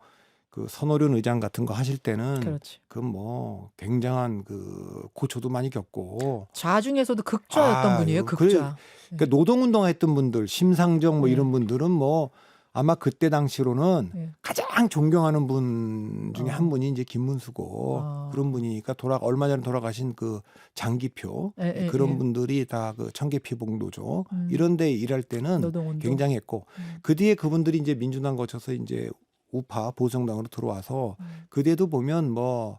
그 선호련 의장 같은 거 하실 때는 그렇지. 그 뭐 굉장한 그 고초도 많이 겪고 좌 중에서도 극좌였던 분이에요. 아유, 극좌. 그러니까 노동운동했던 분들, 심상정 뭐 네. 이런 분들은 뭐 아마 그때 당시로는 네. 가장 존경하는 분 중에 한 분이 이제 김문수고 그런 분이니까 얼마 전에 돌아가신 그 장기표 예, 그런 예. 분들이 다 그 청계피복노조 이런데 일할 때는 노동운동. 굉장했고 그 뒤에 그분들이 이제 민주당 거쳐서 이제 우파 보수정당으로 들어와서 그 뒤에도 보면 뭐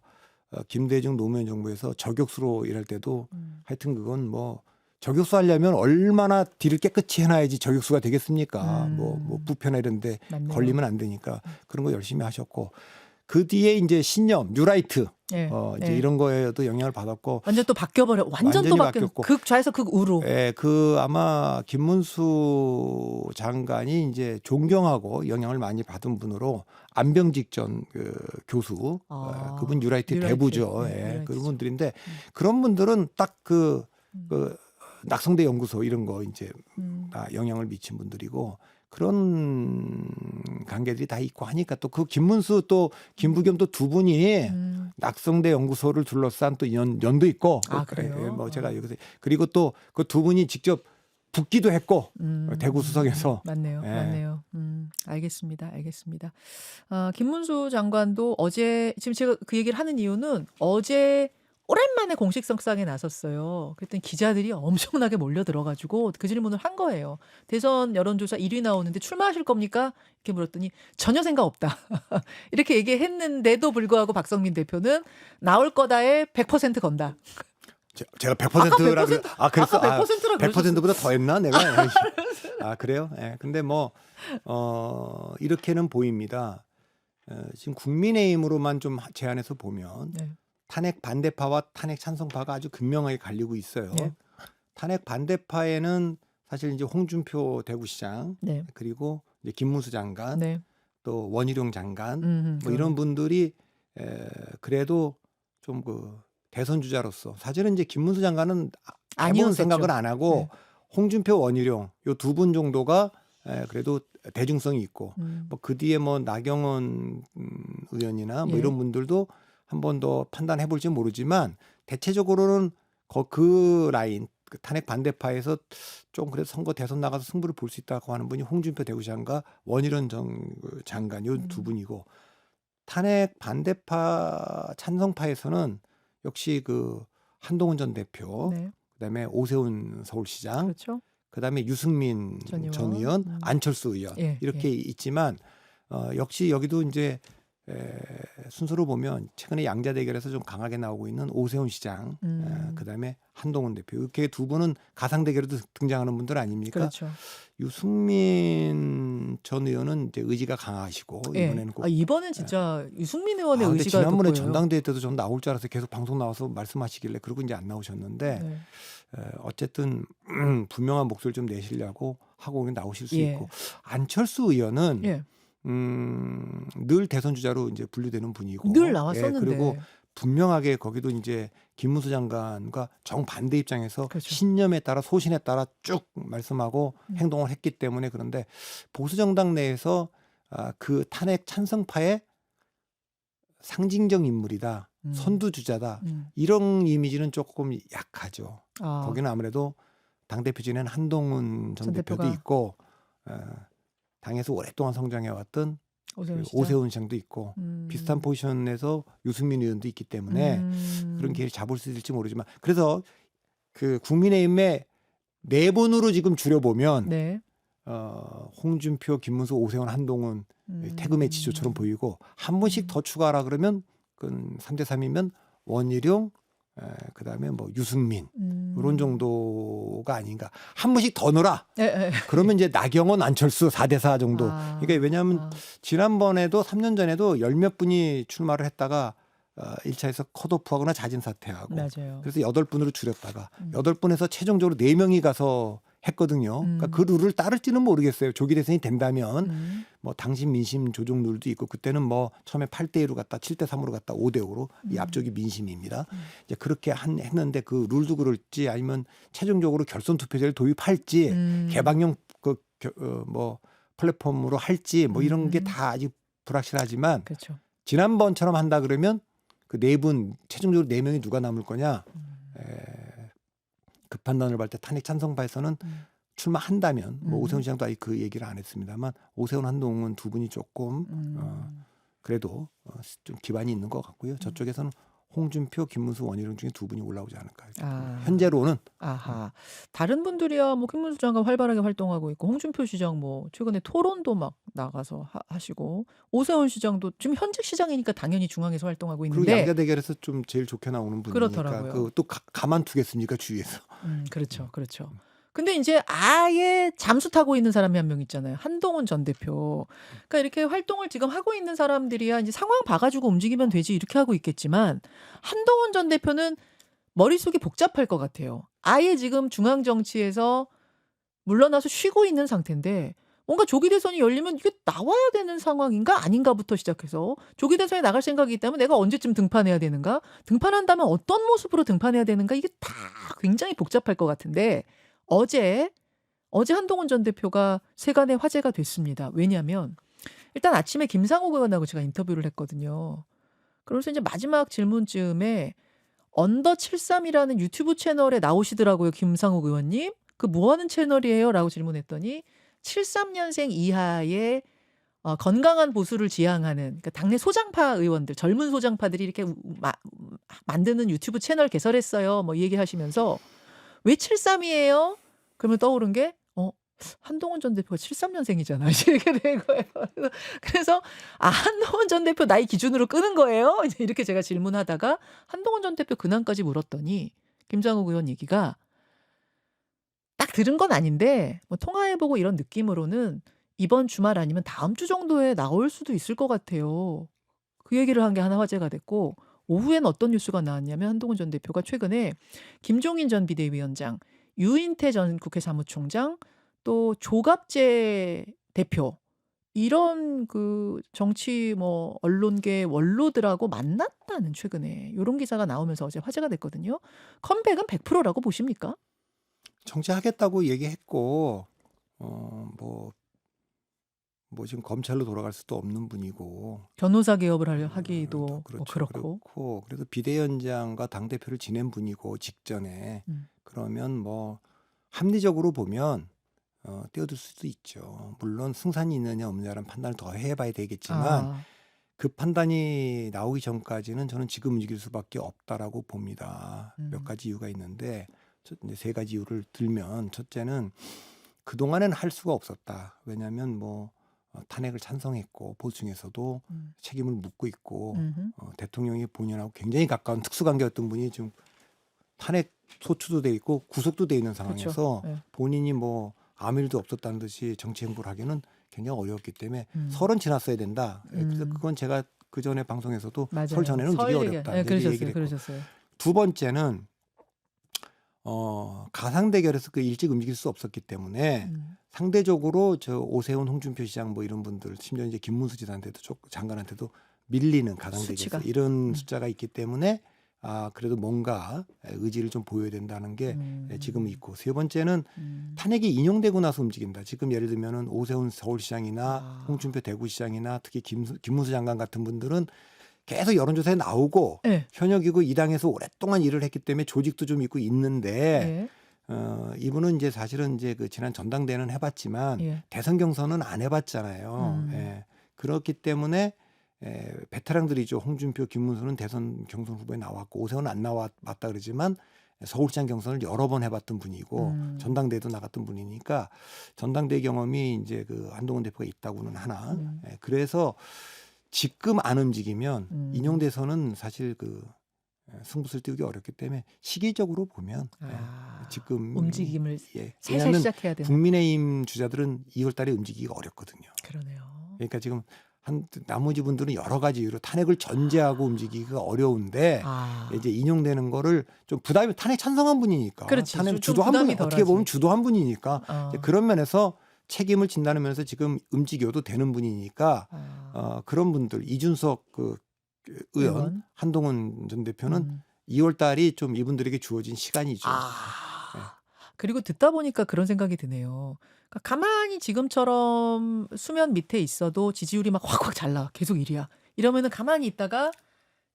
김대중 노무현 정부에서 저격수로 일할 때도 하여튼 그건 뭐 저격수 하려면 얼마나 딜을 깨끗이 해놔야지 저격수가 되겠습니까? 뭐 부패나 이런데 맞네요. 걸리면 안 되니까 그런 거 열심히 하셨고 그 뒤에 이제 신념, 뉴라이트 예. 이제 예. 이런 거에도 영향을 받았고 완전 또 바뀌어버려. 완전 또 완전히 바뀌어. 바뀌었고. 극좌에서 극우로. 그 아마 김문수 장관이 이제 존경하고 영향을 많이 받은 분으로 안병직 전 그 교수 그분 뉴라이트 뉴라이트. 대부죠. 네, 뉴라이트죠. 그런 분들인데 그런 분들은 딱 그 낙성대 연구소 이런 거 이제 다 영향을 미친 분들이고 그런 관계들이 다 있고 하니까 또 그 김문수 또 김부겸 또 두 분이 낙성대 연구소를 둘러싼 또 연도 있고 그래요? 뭐 제가 여기서 그리고 또 그 두 분이 직접 붙기도 했고 대구 수석에서 맞네요. 예. 맞네요. 알겠습니다. 김문수 장관도 어제 지금 제가 그 얘기를 하는 이유는 어제 오랜만에 공식 석상에 나섰어요. 그랬더니 기자들이 엄청나게 몰려들어가지고 그 질문을 한 거예요. 대선 여론조사 1위 나오는데 출마하실 겁니까? 이렇게 물었더니 전혀 생각 없다. 이렇게 얘기했는데도 불구하고 박성민 대표는 나올 거다에 100% 건다. 제가 100%라 그랬어. 아까 100%라 100%보다 더 했나 내가? 그래요? 예. 근데 뭐 이렇게는 보입니다. 지금 국민의힘으로만 좀 제안해서 보면 네. 탄핵 반대파와 탄핵 찬성파가 아주 극명하게 갈리고 있어요. 네. 탄핵 반대파에는 사실 이제 홍준표 대구시장 네. 그리고 이제 김문수 장관 네. 또 원희룡 장관 뭐 이런 분들이 그래도 좀 그 대선 주자로서 사실은 이제 김문수 장관은 아무 아니었었죠. 생각을 안 하고 네. 홍준표 원희룡 요 두 분 정도가 그래도 대중성이 있고 뭐 그 뒤에 뭐 나경원 의원이나 뭐 예. 이런 분들도 한 번 더 판단해 볼지 모르지만 대체적으로는 그 라인 그 탄핵 반대파에서 좀 그래도 선거 대선 나가서 승부를 볼 수 있다고 하는 분이 홍준표 대구시장과 원희룡 장관 요 두 분이고 탄핵 반대파 찬성파에서는 역시 그 한동훈 전 대표 네. 그다음에 오세훈 서울시장 그렇죠. 그다음에 유승민 전 의원, 안철수 의원 예, 이렇게 있지만 역시 여기도 이제 순서로 보면 최근에 양자 대결에서 좀 강하게 나오고 있는 오세훈 시장, 그다음에 한동훈 대표 이렇게 두 분은 가상 대결에도 등장하는 분들 아닙니까? 그렇죠. 유승민 전 의원은 이제 의지가 강하시고 예. 이번에는 꼭 이번엔 진짜 유승민 의원의 근데 의지가 지난번에 돋보여요. 전당대회 때도 전 나올 줄 알아서 계속 방송 나와서 말씀하시길래 그러고 이제 안 나오셨는데 네. 어쨌든 분명한 목소리를 좀 내시려고 하고 나오실 수 예. 있고 안철수 의원은 예. 늘 대선 주자로 이제 분류되는 분이고 늘 나왔었는데. 그리고 분명하게 거기도 이제 김문수 장관과 정반대 입장에서 그렇죠. 신념에 따라 소신에 따라 쭉 말씀하고 행동을 했기 때문에 그런데 보수 정당 내에서 그 탄핵 찬성파의 상징적 인물이다. 선두주자다. 이런 이미지는 조금 약하죠. 거기는 아무래도 당대표 지낸 한동훈 전 대표도 대표가. 있고 당에서 오랫동안 성장해왔던 오세훈 시장도 있고 비슷한 포지션에서 유승민 의원도 있기 때문에 그런 기회를 잡을 수 있을지 모르지만 그래서 그 국민의힘의 네 분으로 지금 줄여보면 네. 홍준표, 김문수, 오세훈, 한동훈 태그의 지조처럼 보이고 한 분씩 더 추가하라 그러면 그 3대 3이면 원희룡, 그다음에 뭐 유승민 이런 정도가 아닌가. 한 분씩 더 넣어라. 그러면 이제 나경원, 안철수 4대 4 정도. 그러니까 왜냐하면 지난번에도 3년 전에도 열 몇 분이 출마를 했다가 1차에서 컷오프하거나 자진 사퇴하고 맞아요. 그래서 8분으로 줄였다가 8분에서 최종적으로 4명이 가서 했거든요. 그러니까 그 룰을 따를지는 모르겠어요. 조기 대선이 된다면 뭐 당신 민심 조정 룰도 있고 그때는 뭐 처음에 8대 1로 갔다 7대 3으로 갔다 5대 5로 이 앞쪽이 민심입니다. 이제 그렇게 했는데 그 룰도 그럴지 아니면 최종적으로 결선 투표제를 도입할지 개방형 뭐 플랫폼으로 할지 뭐 이런 게 다 아직 불확실하지만 그렇죠. 지난번처럼 한다 그러면 그 네 분 최종적으로 4명이 누가 남을 거냐 그 판단을 할 때 탄핵 찬성파에서는 출마한다면 뭐 오세훈 시장도 아직 그 얘기를 안 했습니다만 오세훈 한동훈 두 분이 조금 그래도 좀 기반이 있는 것 같고요. 저쪽에서는 홍준표, 김문수, 원희룡 중에 두 분이 올라오지 않을까. 현재로는. 아하. 다른 분들이야 뭐 김문수 장관 활발하게 활동하고 있고 홍준표 시장 뭐 최근에 토론도 막 나가서 하시고 오세훈 시장도 지금 현직 시장이니까 당연히 중앙에서 활동하고 그리고 있는데 양자 대결에서 좀 제일 좋게 나오는 분이니까 그렇더라고요. 그또 가만두겠습니까 주위에서. 그렇죠. 그렇죠. 근데 이제 아예 잠수 타고 있는 사람이 한 명 있잖아요. 한동훈 전 대표. 그러니까 이렇게 활동을 지금 하고 있는 사람들이야 이제 상황 봐가지고 움직이면 되지 이렇게 하고 있겠지만 한동훈 전 대표는 머릿속이 복잡할 것 같아요. 아예 지금 중앙 정치에서 물러나서 쉬고 있는 상태인데 뭔가 조기 대선이 열리면 이게 나와야 되는 상황인가 아닌가부터 시작해서 조기 대선에 나갈 생각이 있다면 내가 언제쯤 등판해야 되는가? 등판한다면 어떤 모습으로 등판해야 되는가? 이게 다 굉장히 복잡할 것 같은데 어제 한동훈 전 대표가 세간의 화제가 됐습니다. 왜냐하면 일단 아침에 김상욱 의원하고 제가 인터뷰를 했거든요. 그러면서 이제 마지막 질문쯤에 언더 73이라는 유튜브 채널에 나오시더라고요. 김상욱 의원님. 그 뭐하는 채널이에요? 라고 질문했더니 73년생 이하의 건강한 보수를 지향하는 그러니까 당내 소장파 의원들, 젊은 소장파들이 이렇게 만드는 유튜브 채널 개설했어요. 뭐 이 얘기하시면서 왜 73이에요? 그러면 떠오른 게 한동훈 전 대표가 73년생이잖아. 이렇게 된 거예요. 그래서 한동훈 전 대표 나이 기준으로 끄는 거예요? 이제 이렇게 제가 질문하다가 한동훈 전 대표 근황까지 물었더니 김장욱 의원 얘기가 딱 들은 건 아닌데 뭐 통화해보고 이런 느낌으로는 이번 주말 아니면 다음 주 정도에 나올 수도 있을 것 같아요. 그 얘기를 한 게 하나 화제가 됐고 오후엔 어떤 뉴스가 나왔냐면 한동훈 전 대표가 최근에 김종인 전 비대위원장, 유인태 전 국회 사무총장, 또 조갑재 대표 이런 그 정치 뭐 언론계 원로들하고 만났다는 최근에 이런 기사가 나오면서 어제 화제가 됐거든요. 컴백은 100%라고 보십니까? 정치하겠다고 얘기했고 뭐 지금 검찰로 돌아갈 수도 없는 분이고 변호사 개업을 하기도 그렇죠. 그렇고 그래도 비대위원장과 당대표를 지낸 분이고 직전에 그러면 뭐 합리적으로 보면 뛰어들 수도 있죠. 물론 승산이 있느냐 없느냐라는 판단을 더 해봐야 되겠지만 그 판단이 나오기 전까지는 저는 지금 움직일 수밖에 없다라고 봅니다. 몇 가지 이유가 있는데 이제 3가지 이유를 들면 첫째는 그동안에는 할 수가 없었다. 왜냐하면 뭐 탄핵을 찬성했고 보수층에서도 책임을 묻고 있고 대통령이 본인하고 굉장히 가까운 특수관계였던 분이 지금 탄핵 소추도 돼 있고 구속도 돼 있는 상황에서 그렇죠. 네. 본인이 뭐 아무 일도 없었다는 듯이 정치 행보를 하기는 굉장히 어려웠기 때문에 설은 지났어야 된다. 그래서 그건 제가 그 전에 방송에서도 맞아요. 설 전에는 움직이기 어렵다. 네, 얘기를 그러셨어요. 했고. 두 번째는 가상 대결에서 그 일찍 움직일 수 없었기 때문에 상대적으로 저 오세훈, 홍준표 시장 뭐 이런 분들 심지어 이제 김문수 지사한테도 장관한테도 밀리는 가상 수치가. 대결에서 이런 숫자가 있기 때문에 그래도 뭔가 의지를 좀 보여야 된다는 게 지금 있고 세 번째는 탄핵이 인용되고 나서 움직인다. 지금 예를 들면은 오세훈 서울시장이나 홍준표 대구시장이나 특히 김문수 장관 같은 분들은 계속 여론조사에 나오고 네. 현역이고 이 당에서 오랫동안 일을 했기 때문에 조직도 좀 있고 있는데 이분은 이제 사실은 이제 그 지난 전당대회는 해봤지만 대선 경선은 안 해봤잖아요. 그렇기 때문에 베테랑들이죠. 홍준표, 김문수는 대선 경선 후보에 나왔고 오세훈은 안 나왔다 그러지만 서울시장 경선을 여러 번 해봤던 분이고 전당대회도 나갔던 분이니까 전당대회 경험이 이제 그 한동훈 대표가 있다고는 하나. 예, 그래서 지금 안 움직이면 인용 대선은 사실 그 승부수를 띄우기 어렵기 때문에 시기적으로 보면 지금 움직임을 예, 살살 왜냐하면 시작해야 되는. 국민의힘 주자들은 2월달에 움직이기가 어렵거든요. 그러네요. 그러니까 지금 나머지 분들은 여러 가지 이유로 탄핵을 전제하고 움직이기가 어려운데 이제 인용되는 거를 좀 부담이 탄핵 찬성한 분이니까 그렇지. 탄핵 좀 주도한 부담이 분 어떻게 덜하지. 보면 주도한 분이니까 이제 어. 그런 면에서 책임을 진다는 면에서 지금 움직여도 되는 분이니까 그런 분들 이준석 그 의원, 의원. 한동훈 전 대표는 2월 달이 좀 이분들에게 주어진 시간이죠. 그리고 듣다 보니까 그런 생각이 드네요. 그러니까 가만히 지금처럼 수면 밑에 있어도 지지율이 막 확확 잘 나와. 계속 1위야. 이러면은 가만히 있다가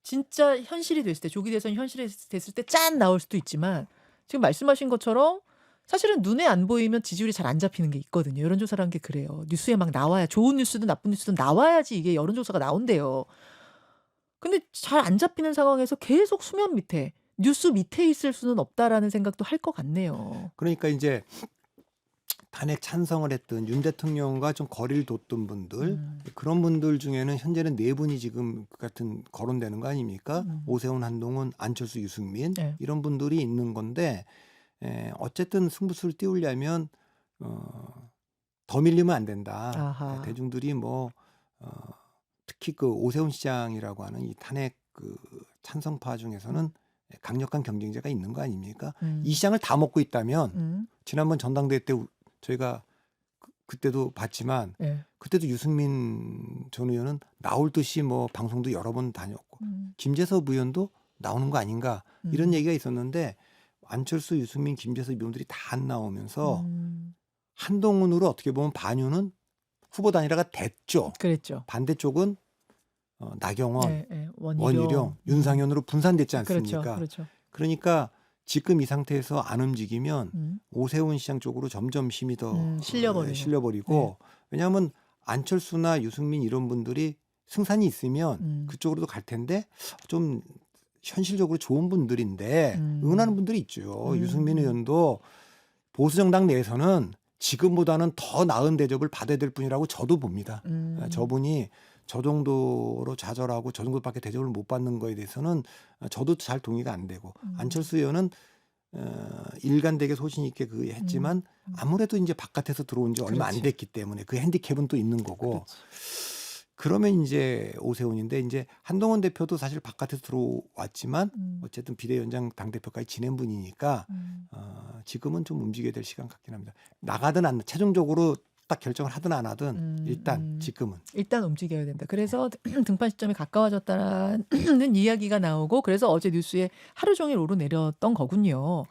진짜 현실이 됐을 때, 조기 대선 현실이 됐을 때 짠 나올 수도 있지만 지금 말씀하신 것처럼 사실은 눈에 안 보이면 지지율이 잘 안 잡히는 게 있거든요. 여론조사라는 게 그래요. 뉴스에 막 나와야 좋은 뉴스든 나쁜 뉴스든 나와야지 이게 여론조사가 나온대요. 근데 잘 안 잡히는 상황에서 계속 수면 밑에 뉴스 밑에 있을 수는 없다라는 생각도 할 것 같네요. 그러니까 이제 탄핵 찬성을 했던 윤 대통령과 좀 거리를 뒀던 분들 그런 분들 중에는 현재는 네 분이 지금 그 같은 거론되는 거 아닙니까? 오세훈, 한동훈, 안철수, 유승민 네. 이런 분들이 있는 건데 어쨌든 승부수를 띄우려면 더 밀리면 안 된다. 아하. 대중들이 뭐 특히 그 오세훈 시장이라고 하는 이 탄핵 그 찬성파 중에서는 강력한 경쟁자가 있는 거 아닙니까? 이 시장을 다 먹고 있다면 지난번 전당대회 때 저희가 그때도 봤지만 네. 그때도 유승민 전 의원은 나올 듯이 뭐 방송도 여러 번 다녔고 김재섭 의원도 나오는 거 아닌가 이런 얘기가 있었는데 안철수, 유승민, 김재섭 의원들이 다 안 나오면서 한동훈으로 어떻게 보면 반유는 후보 단일화가 됐죠. 그랬죠. 반대쪽은 나경원, 네, 네. 원희룡, 윤상현으로 분산됐지 않습니까? 그렇죠. 그렇죠. 그러니까 지금 이 상태에서 안 움직이면 오세훈 시장 쪽으로 점점 힘이 더 실려버리고 왜냐하면 안철수나 유승민 이런 분들이 승산이 있으면 그쪽으로도 갈 텐데 좀 현실적으로 좋은 분들인데 응원하는 분들이 있죠. 유승민 의원도 보수 정당 내에서는 지금보다는 더 나은 대접을 받아야 될 분이라고 저도 봅니다. 저분이 저 정도로 좌절하고 저 정도밖에 대접을 못 받는 거에 대해서는 저도 잘 동의가 안 되고 안철수 의원은 일관되게 소신 있게 그 했지만 아무래도 이제 바깥에서 들어온 지 얼마 안 됐기 때문에 그 핸디캡은 또 있는 거고 그러면 이제 오세훈인데 이제 한동훈 대표도 사실 바깥에서 들어왔지만 어쨌든 비대위원장 당대표까지 지낸 분이니까 지금은 좀 움직여야 될 시간 같긴 합니다. 나가든 안 최종적으로 딱 결정을 하든 안 하든 일단 지금은 일단 움직여야 된다. 그래서 등판 시점이 가까워졌다는 이야기가 나오고 그래서 어제 뉴스에 하루 종일 오르내렸던 거군요.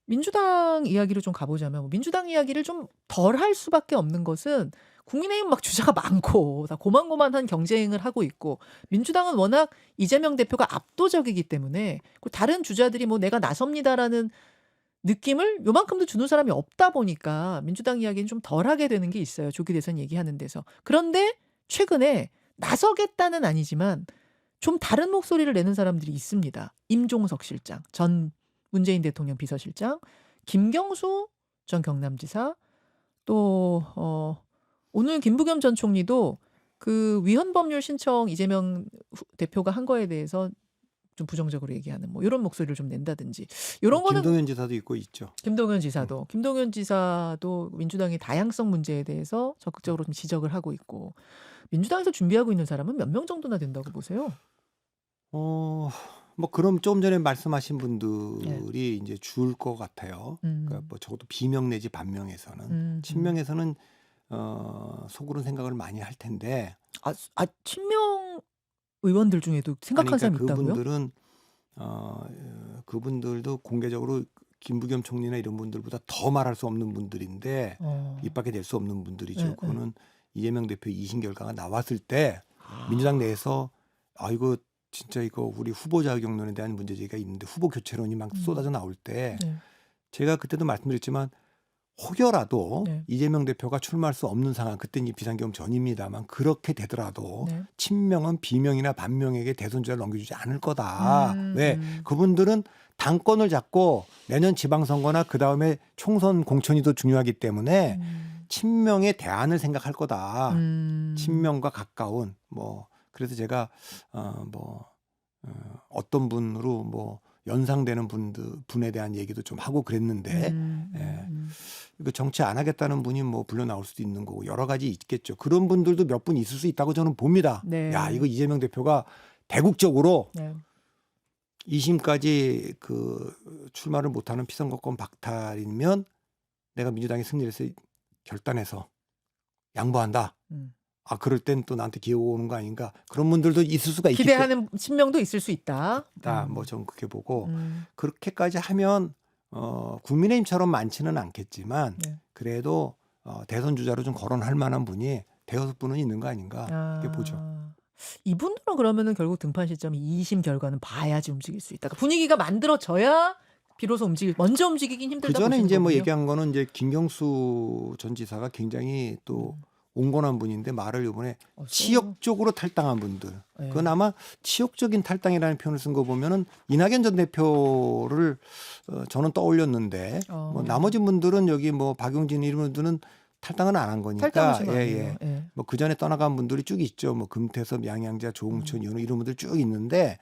민주당 이야기로 좀 가보자면 민주당 이야기를 좀 덜 할 수밖에 없는 것은 국민의힘 막 주자가 많고 다 고만고만한 경쟁을 하고 있고 민주당은 워낙 이재명 대표가 압도적이기 때문에 다른 주자들이 뭐 내가 나섭니다라는 느낌을 요만큼도 주는 사람이 없다 보니까 민주당 이야기는 좀 덜하게 되는 게 있어요. 조기 대선 얘기하는 데서. 그런데 최근에 나서겠다는 아니지만 좀 다른 목소리를 내는 사람들이 있습니다. 임종석 실장, 전 문재인 대통령 비서실장, 김경수 전 경남지사, 또 오늘 김부겸 전 총리도 그 위헌 법률 신청 이재명 대표가 한 거에 대해서 좀 부정적으로 얘기하는 뭐 이런 목소리를 좀 낸다든지 이런 거는 김동연 지사도 있고 있죠. 김동연 지사도 민주당의 다양성 문제에 대해서 적극적으로 좀 지적을 하고 있고 민주당에서 준비하고 있는 사람은 몇 명 정도나 된다고 보세요? 뭐 그럼 조금 전에 말씀하신 분들이 이제 줄 것 같아요. 그러니까 뭐 적어도 비명 내지 반명에서는 친명에서는 속으로는 생각을 많이 할 텐데 친명 의원들 중에도 생각한 사람이 있다고요? 그분들은 그분들도 공개적으로 김부겸 총리나 이런 분들보다 더 말할 수 없는 분들인데 입 밖에 낼 수 없는 분들이죠. 그거는 이재명 대표 2심 결과가 나왔을 때 민주당 내에서 이거 진짜 이거 우리 후보 자격론에 대한 문제제기가 있는데 후보 교체론이 막 쏟아져 나올 때 제가 그때도 말씀드렸지만 혹여라도 네. 이재명 대표가 출마할 수 없는 상황, 그때는 비상계엄 전입니다만 그렇게 되더라도 네. 친명은 비명이나 반명에게 대선 주자를 넘겨주지 않을 거다. 음, 왜? 그분들은 당권을 잡고 내년 지방선거나 그 다음에 총선 공천이 더 중요하기 때문에 친명의 대안을 생각할 거다. 친명과 가까운 뭐 그래서 제가 어떤 분으로 뭐 연상되는 분에 대한 얘기도 좀 하고 그랬는데 그 정치 안 하겠다는 분이 뭐 불려 나올 수도 있는 거고 여러 가지 있겠죠. 그런 분들도 몇 분 있을 수 있다고 저는 봅니다. 네. 야, 이거 이재명 대표가 대국적으로 네. 2심까지 그 출마를 못하는 피선거권 박탈이면 내가 민주당이 승리를 해서 결단해서 양보한다. 아, 그럴 땐 또 나한테 기회가 오는 거 아닌가. 그런 분들도 있을 수가 있겠다. 기대하는 친명도 있을 수 있다. 뭐 좀 그렇게 보고 그렇게까지 하면 국민의힘처럼 많지는 않겠지만 네. 그래도 대선 주자로 좀 거론할 만한 분이 대여섯 분은 있는 거 아닌가 이렇게 보죠. 이분들은 그러면은 결국 등판 시점이 2심 결과는 봐야지 움직일 수 있다. 그러니까 분위기가 만들어져야 비로소 먼저 움직이긴 힘들다. 그 전에 보시는 이제 뭐 거군요. 얘기한 거는 이제 김경수 전 지사가 굉장히 또 온건한 분인데 말을 이번에 치욕적으로 탈당한 분들. 네. 그건 아마 치욕적인 탈당이라는 표현을 쓴 거 보면은 이낙연 전 대표를 저는 떠올렸는데 뭐 나머지 분들은 여기 뭐 박용진 이런 분들은 탈당은 안 한 거니까 탈당하신 거 아니에요? 예. 뭐 그 전에 떠나간 분들이 쭉 있죠. 뭐 금태섭, 양양자, 조응천, 이현우 이런 분들 쭉 있는데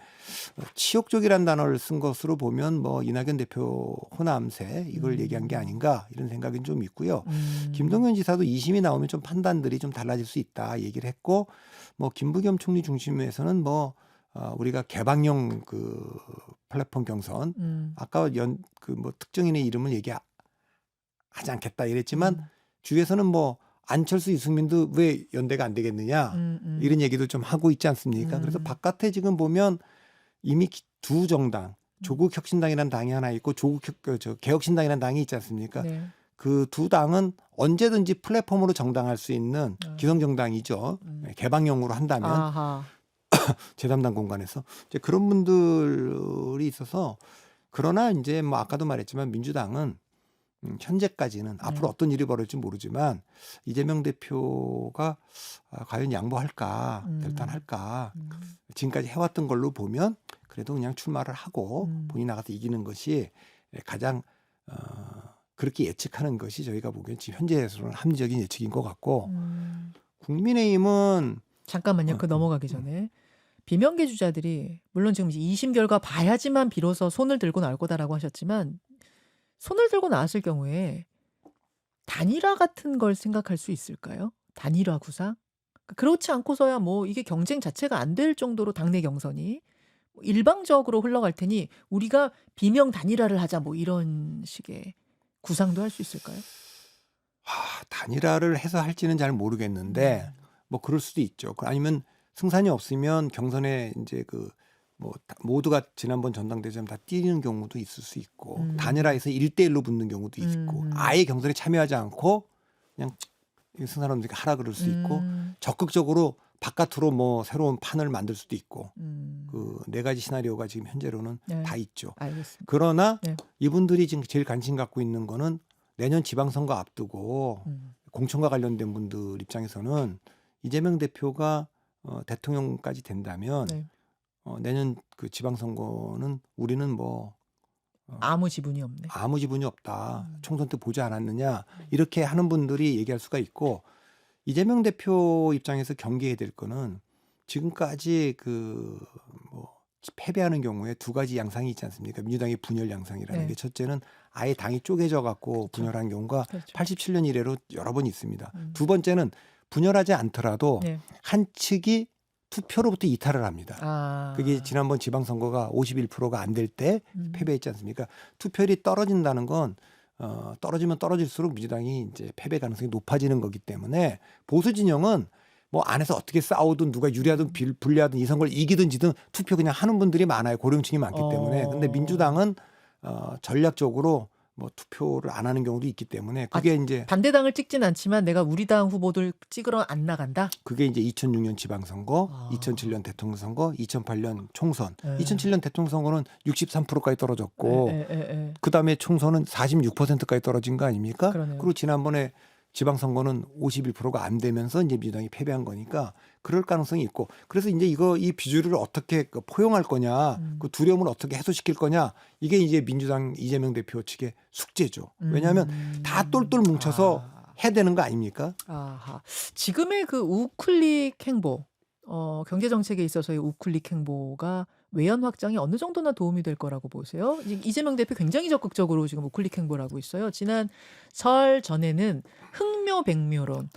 치욕적이라는 단어를 쓴 것으로 보면 뭐 이낙연 대표 호남세 이걸 얘기한 게 아닌가 이런 생각이 좀 있고요. 김동연 지사도 2심이 나오면 좀 판단들이 좀 달라질 수 있다 얘기를 했고 뭐 김부겸 총리 중심에서는 뭐 우리가 개방형 그 플랫폼 경선 아까 그 뭐 특정인의 이름을 얘기하지 않겠다 이랬지만 주위에서는 뭐 안철수 이승민도 왜 연대가 안 되겠느냐 이런 얘기도 좀 하고 있지 않습니까? 그래서 바깥에 지금 보면 이미 두 정당 조국혁신당이라는 당이 하나 있고 개혁신당이라는 당이 있지 않습니까? 네. 그 두 당은 언제든지 플랫폼으로 정당할 수 있는 기성정당이죠. 개방형으로 한다면 아하. 제3당 공간에서 이제 그런 분들이 있어서 그러나 이제 뭐 아까도 말했지만 민주당은 현재까지는 앞으로 어떤 일이 벌어질지 모르지만 이재명 대표가 과연 양보할까 결단할까 지금까지 해왔던 걸로 보면 그래도 그냥 출마를 하고 본인이 나가서 이기는 것이 가장 그렇게 예측하는 것이 저희가 보기엔 지금 현재에서는 합리적인 예측인 것 같고 국민의힘은 잠깐만요. 그 넘어가기 전에 비명계 주자들이 물론 지금 2심 결과 봐야지만 비로소 손을 들고 나올 거다라고 하셨지만 손을 들고 나왔을 경우에 단일화 같은 걸 생각할 수 있을까요? 단일화 구상? 그렇지 않고서야 뭐 이게 경쟁 자체가 안 될 정도로 당내 경선이 일방적으로 흘러갈 테니 우리가 비명 단일화를 하자 뭐 이런 식의 구상도 할 수 있을까요? 단일화를 해서 할지는 잘 모르겠는데 뭐 그럴 수도 있죠. 아니면 승산이 없으면 경선에 이제 그 뭐 모두가 지난번 전당대회처럼 다 뛰는 경우도 있을 수 있고 단일화해서 1대1로 붙는 경우도 있고 아예 경선에 참여하지 않고 그냥 승산없는 하라 그럴 수 있고 적극적으로 바깥으로 뭐 새로운 판을 만들 수도 있고 그 네 가지 시나리오가 지금 현재로는 네. 다 있죠. 알겠습니다. 그러나 네. 이분들이 지금 제일 관심 갖고 있는 거는 내년 지방선거 앞두고 공천과 관련된 분들 입장에서는 이재명 대표가 대통령까지 된다면 네. 내년 그 지방선거는 우리는 뭐 아무 지분이 없네. 아무 지분이 없다. 총선 때 보지 않았느냐 이렇게 하는 분들이 얘기할 수가 있고 이재명 대표 입장에서 경계해야 될 거는 지금까지 그 뭐 패배하는 경우에 두 가지 양상이 있지 않습니까? 민주당의 분열 양상이라는 네. 게 첫째는 아예 당이 쪼개져 갖고 분열한 경우가 그렇죠. 87년 이래로 여러 번 있습니다. 두 번째는 분열하지 않더라도 네. 한 측이 투표로부터 이탈을 합니다. 아. 그게 지난번 지방선거가 51%가 안 될 때 패배했지 않습니까? 투표율이 떨어진다는 건 떨어지면 떨어질수록 민주당이 이제 패배 가능성이 높아지는 거기 때문에 보수 진영은 뭐 안에서 어떻게 싸우든 누가 유리하든 불리하든 이 선거를 이기든 지든 투표 그냥 하는 분들이 많아요. 고령층이 많기 때문에. 근데 민주당은 전략적으로 뭐 투표를 안 하는 경우도 있기 때문에 그게 이제 반대당을 찍진 않지만 내가 우리 당 후보들 찍으러 안 나간다. 그게 이제 2006년 지방선거, 아. 2007년 대통령 선거, 2008년 총선. 네. 2007년 대통령 선거는 63%까지 떨어졌고 에. 그다음에 총선은 46%까지 떨어진 거 아닙니까? 그러네요. 그리고 지난번에 지방선거는 51%가 안 되면서 이제 민주당이 패배한 거니까 그럴 가능성이 있고 그래서 이제 이 비주류를 어떻게 포용할 거냐, 그 두려움을 어떻게 해소시킬 거냐 이게 이제 민주당 이재명 대표 측의 숙제죠. 왜냐하면 다 똘똘 뭉쳐서 해야 되는 거 아닙니까? 아하. 지금의 그 우클릭 행보, 경제 정책에 있어서의 우클릭 행보가 외연 확장이 어느 정도나 도움이 될 거라고 보세요? 이재명 대표 굉장히 적극적으로 지금 우클릭 행보를 하고 있어요. 지난 설 전에는 흥묘백묘론,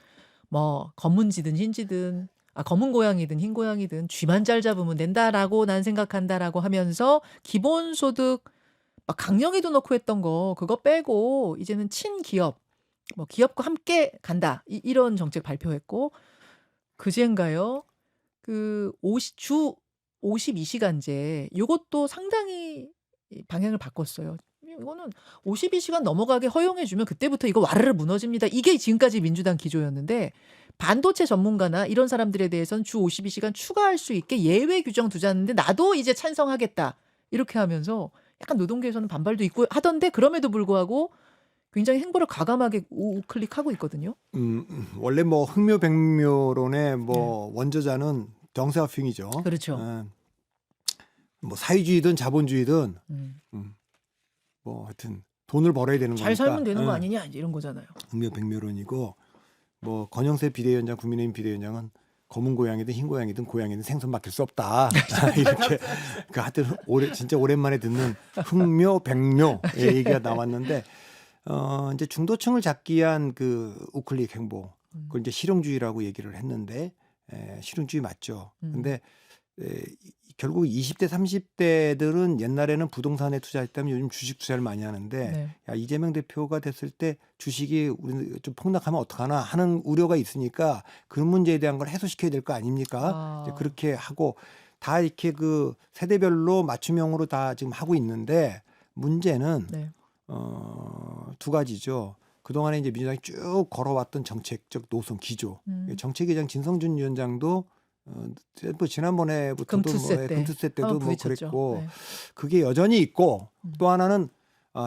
뭐 검은지든 흰지든, 검은 고양이든 흰 고양이든 쥐만 잘 잡으면 된다라고 난 생각한다라고 하면서 기본소득 막 강령에도 넣고 했던 거 그거 빼고 이제는 친기업, 뭐 기업과 함께 간다 이런 정책 발표했고 그제인가요? 주 52시간제 요것도 상당히 방향을 바꿨어요. 이거는 52시간 넘어가게 허용해주면 그때부터 이거 와르르 무너집니다. 이게 지금까지 민주당 기조였는데 반도체 전문가나 이런 사람들에 대해서는 주 52시간 추가할 수 있게 예외 규정 두자는데 나도 이제 찬성하겠다. 이렇게 하면서 약간 노동계에서는 반발도 있고 하던데 그럼에도 불구하고 굉장히 행보를 과감하게 우클릭하고 있거든요. 원래 뭐 흥묘백묘론의 뭐 원저자는 정세화핑이죠. 그렇죠. 뭐 사회주의든 자본주의든 뭐 하여튼 돈을 벌어야 되는 잘 거니까. 살면 되는 거 아니냐 이제 이런 거잖아요. 흥묘백묘론이고 뭐 권영세 비대위원장, 국민의힘 비대위원장은 검은 고양이든 흰 고양이든 고양이는 생선 맡길 수 없다. 이렇게 그 하여튼 진짜 오랜만에 듣는 흥묘백묘 얘기가 나왔는데 이제 중도층을 잡기 위한 그 우클릭 행보 그걸 이제 실용주의라고 얘기를 했는데 실용주의 맞죠. 근데 결국 20대 30대들은 옛날에는 부동산에 투자했다면 요즘 주식 투자를 많이 하는데 네. 야, 이재명 대표가 됐을 때 주식이 우리 좀 폭락하면 어떡하나 하는 우려가 있으니까 그 문제에 대한 걸 해소시켜야 될 거 아닙니까? 이제 그렇게 하고 다 이렇게 그 세대별로 맞춤형으로 다 지금 하고 있는데 문제는 네. 두 가지죠. 그동안에 이제 민주당이 쭉 걸어왔던 정책적 노선 기조. 정책위장 진성준 위원장도 뭐 지난번에부터도 금투세 때도 한번 뭐 부딪혔죠. 그랬고 네. 그게 여전히 있고 또 하나는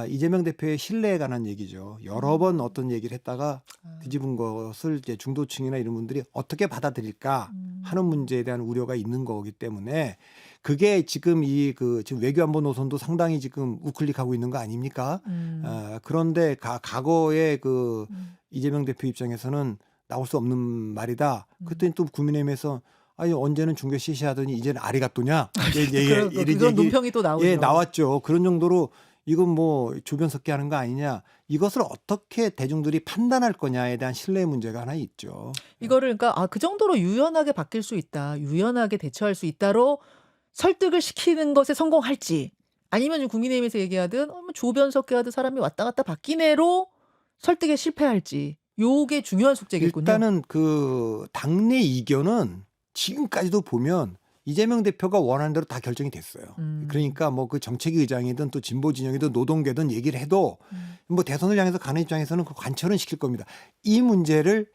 이재명 대표의 신뢰에 관한 얘기죠. 여러 번 어떤 얘기를 했다가 뒤집은 것을 이제 중도층이나 이런 분들이 어떻게 받아들일까 하는 문제에 대한 우려가 있는 거기 때문에 그게 지금 지금 외교안보 노선도 상당히 지금 우클릭하고 있는 거 아닙니까? 그런데 과거에 이재명 대표 입장에서는 나올 수 없는 말이다. 그랬더니 또 국민의힘에서 아니 언제는 중개 시시하더니 이제는 아리가또냐? 그런 논평이 또 나오죠. 예, 나왔죠. 그런 정도로 이건 뭐 조변 섞기 하는 거 아니냐. 이것을 어떻게 대중들이 판단할 거냐에 대한 신뢰의 문제가 하나 있죠. 이거를 그러니까 그 정도로 유연하게 바뀔 수 있다. 유연하게 대처할 수 있다로 설득을 시키는 것에 성공할지 아니면 국민의힘에서 얘기하든 뭐 조변 섞기 하듯 사람이 왔다 갔다 바뀌네로 설득에 실패할지. 요게 중요한 숙제겠군요. 일단은 그 당내 이견은 지금까지도 보면 이재명 대표가 원하는 대로 다 결정이 됐어요. 그러니까 뭐 그 정책위 의장이든 또 진보 진영이든 노동계든 얘기를 해도 뭐 대선을 향해서 가는 입장에서는 그 관철은 시킬 겁니다. 이 문제를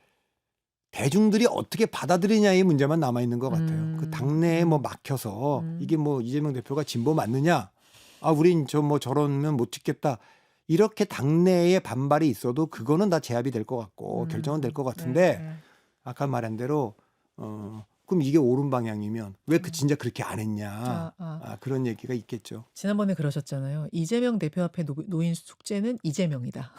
대중들이 어떻게 받아들이냐의 문제만 남아 있는 것 같아요. 그 당내에 뭐 막혀서 이게 뭐 이재명 대표가 진보 맞느냐? 우린 저러면 못 찍겠다. 이렇게 당내에 반발이 있어도 그거는 다 제압이 될 것 같고 결정은 될 것 같은데 네. 아까 말한 대로 그럼 이게 옳은 방향이면 왜 진짜 그렇게 안 했냐 그런 얘기가 있겠죠. 지난번에 그러셨잖아요. 이재명 대표 앞에 놓인 숙제는 이재명이다.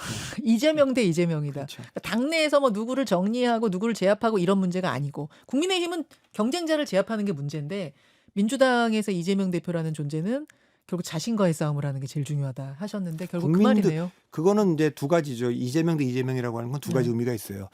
이재명 대 이재명이다. 그렇죠. 그러니까 당내에서 뭐 누구를 정리하고 누구를 제압하고 이런 문제가 아니고 국민의힘은 경쟁자를 제압하는 게 문제인데 민주당에서 이재명 대표라는 존재는 결국 자신과의 싸움을 하는 게 제일 중요하다 하셨는데 결국 그 말이네요. 그거는 이제 두 가지죠. 이재명 대 이재명이라고 하는 건 두 가지 의미가 있어요.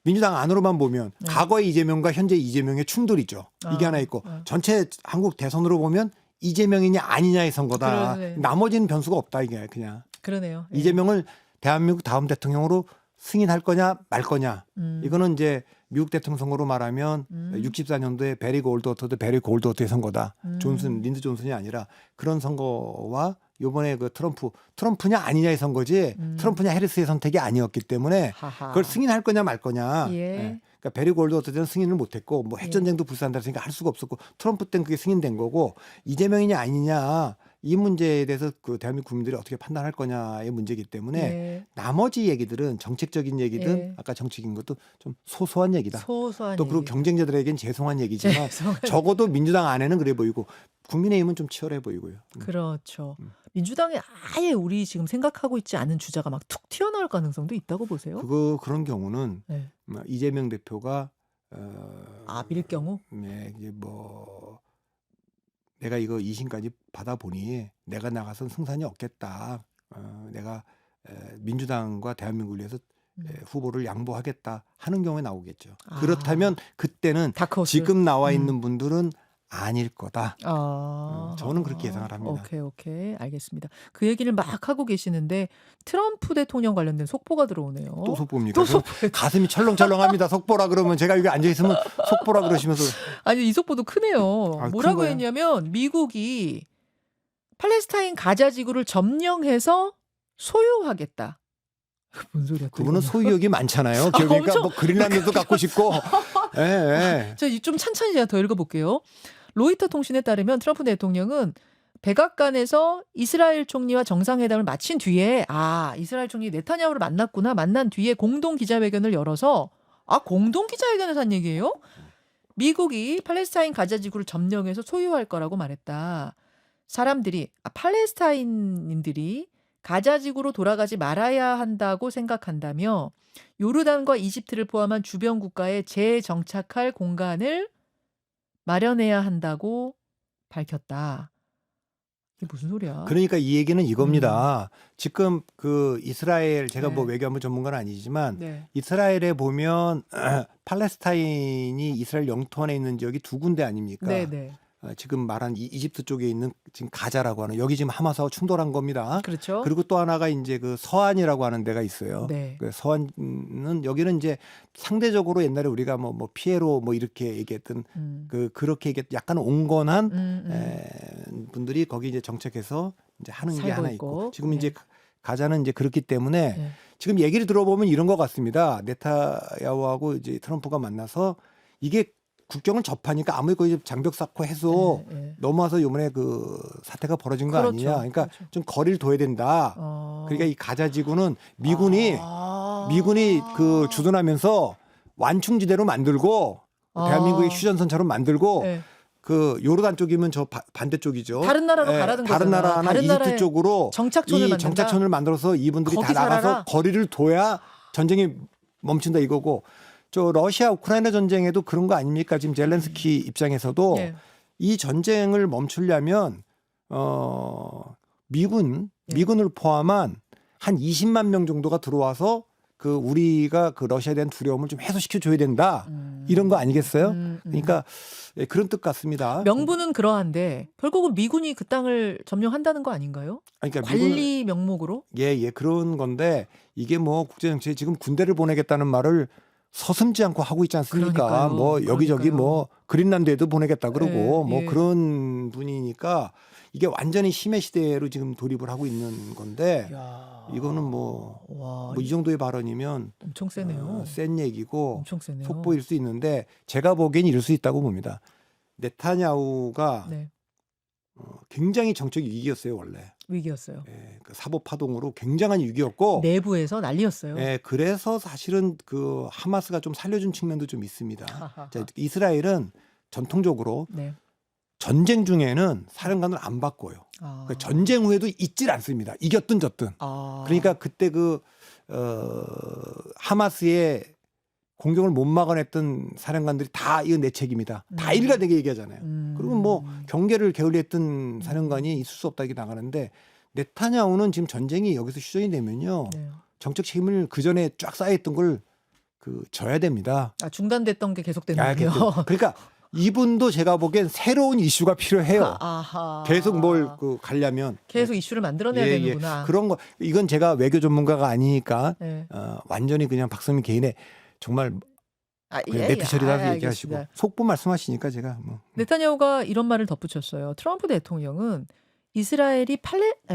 민주당 안으로만 보면 과거의 이재명과 현재 이재명의 충돌이죠. 이게 하나 있고 전체 한국 대선으로 보면 이재명이냐 아니냐의 선거다. 그러네. 나머지는 변수가 없다 이게 그냥. 그러네요. 예. 이재명을 대한민국 다음 대통령으로 승인할 거냐 말 거냐. 이거는 이제 미국 대통령 선거로 말하면 64년도에 베리 골드워터의 선거다. 린드 존슨이 아니라 그런 선거와 요번에 그 트럼프냐 아니냐의 선거지 트럼프냐 해리스의 선택이 아니었기 때문에 하하. 그걸 승인할 거냐 말 거냐. 예. 그러니까 베리 골도 어쨌든 승인을 못했고 뭐 핵전쟁도 불사한다 했으니까 할 수가 없었고 트럼프 때는 그게 승인된 거고 이재명이냐 아니냐 이 문제에 대해서 그 대한민국 국민들이 어떻게 판단할 거냐의 문제이기 때문에 예. 나머지 얘기들은 정책적인 얘기든 예. 아까 정치적인 것도 좀 소소한 얘기다. 소소한 또 그리고 얘기. 경쟁자들에겐 죄송한 얘기지만 죄송한 적어도 민주당 안에는 그래 보이고 국민의힘은 좀 치열해 보이고요. 그렇죠. 민주당이 아예 우리 지금 생각하고 있지 않은 주자가 막 툭 튀어나올 가능성도 있다고 보세요? 그런 경우는 네. 이재명 대표가 밀 경우? 네, 이제 뭐 내가 이거 2심까지 받아보니 내가 나가선 승산이 없겠다. 내가 민주당과 대한민국을 위해서 후보를 양보하겠다 하는 경우에 나오겠죠. 아. 그렇다면 그때는 다크호스. 지금 나와 있는 분들은 아닐 거다. 저는 그렇게 예상을 합니다. 오케이. 알겠습니다. 그 얘기를 막 하고 계시는데 트럼프 대통령 관련된 속보가 들어오네요. 또 속보입니까? 또 저 가슴이 철렁철렁합니다. 속보라 그러면 제가 여기 앉아 있으면 속보라 그러시면서 아니 이 속보도 크네요. 큰 뭐라고 거예요? 했냐면 미국이 팔레스타인 가자 지구를 점령해서 소유하겠다. 뭔 소리야? 또 그분은 이거. 소유욕이 많잖아요. 그러니까 엄청- 뭐 그린란드도 갖고 싶고. 예. 자, 좀 찬찬히 제가 더 읽어볼게요. 로이터 통신에 따르면 트럼프 대통령은 백악관에서 이스라엘 총리와 정상회담을 마친 뒤에 이스라엘 총리 네타냐후를 만났구나. 만난 뒤에 공동 기자회견을 열어서 공동 기자회견에서 한 얘기예요? 미국이 팔레스타인 가자 지구를 점령해서 소유할 거라고 말했다. 팔레스타인인들이 가자 지구로 돌아가지 말아야 한다고 생각한다며 요르단과 이집트를 포함한 주변 국가에 재정착할 공간을 마련해야 한다고 밝혔다. 이게 무슨 소리야? 그러니까 이 얘기는 이겁니다. 지금 그 이스라엘 제가 뭐 네. 외교안보 전문가는 아니지만 네. 이스라엘에 보면 팔레스타인이 이스라엘 영토 안에 있는 지역이 두 군데 아닙니까? 네. 지금 말한 이집트 쪽에 있는 지금 가자라고 하는 여기 지금 하마스하고 충돌한 겁니다. 그렇죠. 그리고 또 하나가 이제 그 서안이라고 하는 데가 있어요. 네. 그 서안은 여기는 이제 상대적으로 옛날에 우리가 뭐 피에로 뭐 이렇게 얘기했던 그렇게 얘기했 약간 온건한 분들이 거기 이제 정착해서 이제 하는 게 살고 하나 있고. 있고 지금 네. 이제 가자는 이제 그렇기 때문에 네. 지금 얘기를 들어보면 이런 것 같습니다. 네타야후하고 이제 트럼프가 만나서 이게 국경을 접하니까 아무리 거기 장벽 쌓고 해서 네. 넘어와서 요번에 그 사태가 벌어진 거 그렇죠. 아니냐. 그러니까 그렇죠. 좀 거리를 둬야 된다. 그러니까 이 가자 지구는 미군이 그 주둔하면서 완충지대로 만들고 대한민국의 휴전선처럼 만들고 네. 그 요르단 쪽이면 저 반대쪽이죠. 다른 나라로 가라는 다른 거잖아. 나라나 다른 이집트 나라에 쪽으로 정착촌을 이 만든다? 정착촌을 만들어서 이분들이 다 거기 나가서 살아라? 거리를 둬야 전쟁이 멈춘다 이거고 저 러시아 우크라이나 전쟁에도 그런 거 아닙니까? 지금 젤렌스키 입장에서도 네. 이 전쟁을 멈추려면 미군을 포함한 한 20만 명 정도가 들어와서 그 우리가 그 러시아에 대한 두려움을 좀 해소시켜 줘야 된다. 이런 거 아니겠어요? 그러니까 그런 뜻 같습니다. 명분은 그러한데 결국은 미군이 그 땅을 점령한다는 거 아닌가요? 그러니까 관리 명목으로? 예, 그런 건데 이게 뭐 국제정치에 지금 군대를 보내겠다는 말을 서슴지 않고 하고 있지 않습니까? 그러니까요. 뭐 여기저기 그러니까요. 뭐 그린란드에도 보내겠다 그러고 예, 뭐 예. 그런 분이니까 이게 완전히 심해 시대로 지금 돌입을 하고 있는 건데 야. 이거는 뭐 와, 이 정도의 발언이면 엄청 세네요. 센 얘기고 엄청 세네요. 속보일 수 있는데 제가 보기엔 이럴 수 있다고 봅니다. 네타냐후가 네. 굉장히 정적 위기였어요 원래. 위기였어요. 예, 그 사법 파동으로 굉장한 위기였고 내부에서 난리였어요. 예, 그래서 사실은 그 하마스가 좀 살려준 측면도 좀 있습니다. 하하하. 자, 이스라엘은 전통적으로 네. 전쟁 중에는 사령관을 안 바꿔요. 그러니까 전쟁 후에도 있질 않습니다. 이겼든 졌든. 그러니까 그때 그 하마스의 공격을 못 막아냈던 사령관들이 다 이건 내 책임이다. 다 일가되게 얘기하잖아요. 그리고 뭐 경계를 게을리했던 사령관이 있을 수 없다 이렇게 나가는데 네타냐후는 지금 전쟁이 여기서 휴전이 되면요. 네. 정책 책임을 그 전에 쫙 쌓여있던 걸 그 져야 됩니다. 중단됐던 게 계속되는군요. 그러니까 이분도 제가 보기엔 새로운 이슈가 필요해요. 아하. 계속 뭘 그 가려면 계속 이슈를 만들어내야 되는구나. 그런 거 이건 제가 외교 전문가가 아니니까 네. 완전히 그냥 박성민 개인의 정말 그냥 내피 처리라고 얘기하시고 알겠습니다. 속보 말씀하시니까 제가 뭐 네타냐후가 이런 말을 덧붙였어요. 트럼프 대통령은 이스라엘이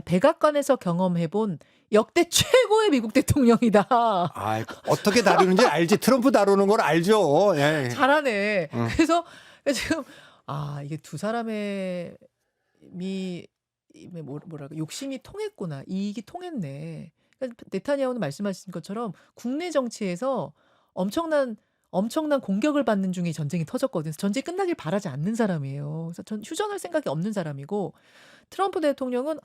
백악관에서 경험해본 역대 최고의 미국 대통령이다. 아, 어떻게 다루는지 알지. 트럼프 다루는 걸 알죠. 예. 잘하네. 응. 그래서 지금 이게 두 사람의 뭐랄까 욕심이 통했구나. 이익이 통했네. 그러니까 네타냐후는 말씀하신 것처럼 국내 정치에서 엄청난 공격을 받는 중에 전쟁이 터졌거든요. 전쟁이 끝나길 바라지 않는 사람이에요. 그래서 전 휴전할 생각이 없는 사람이고 트럼프 대통령은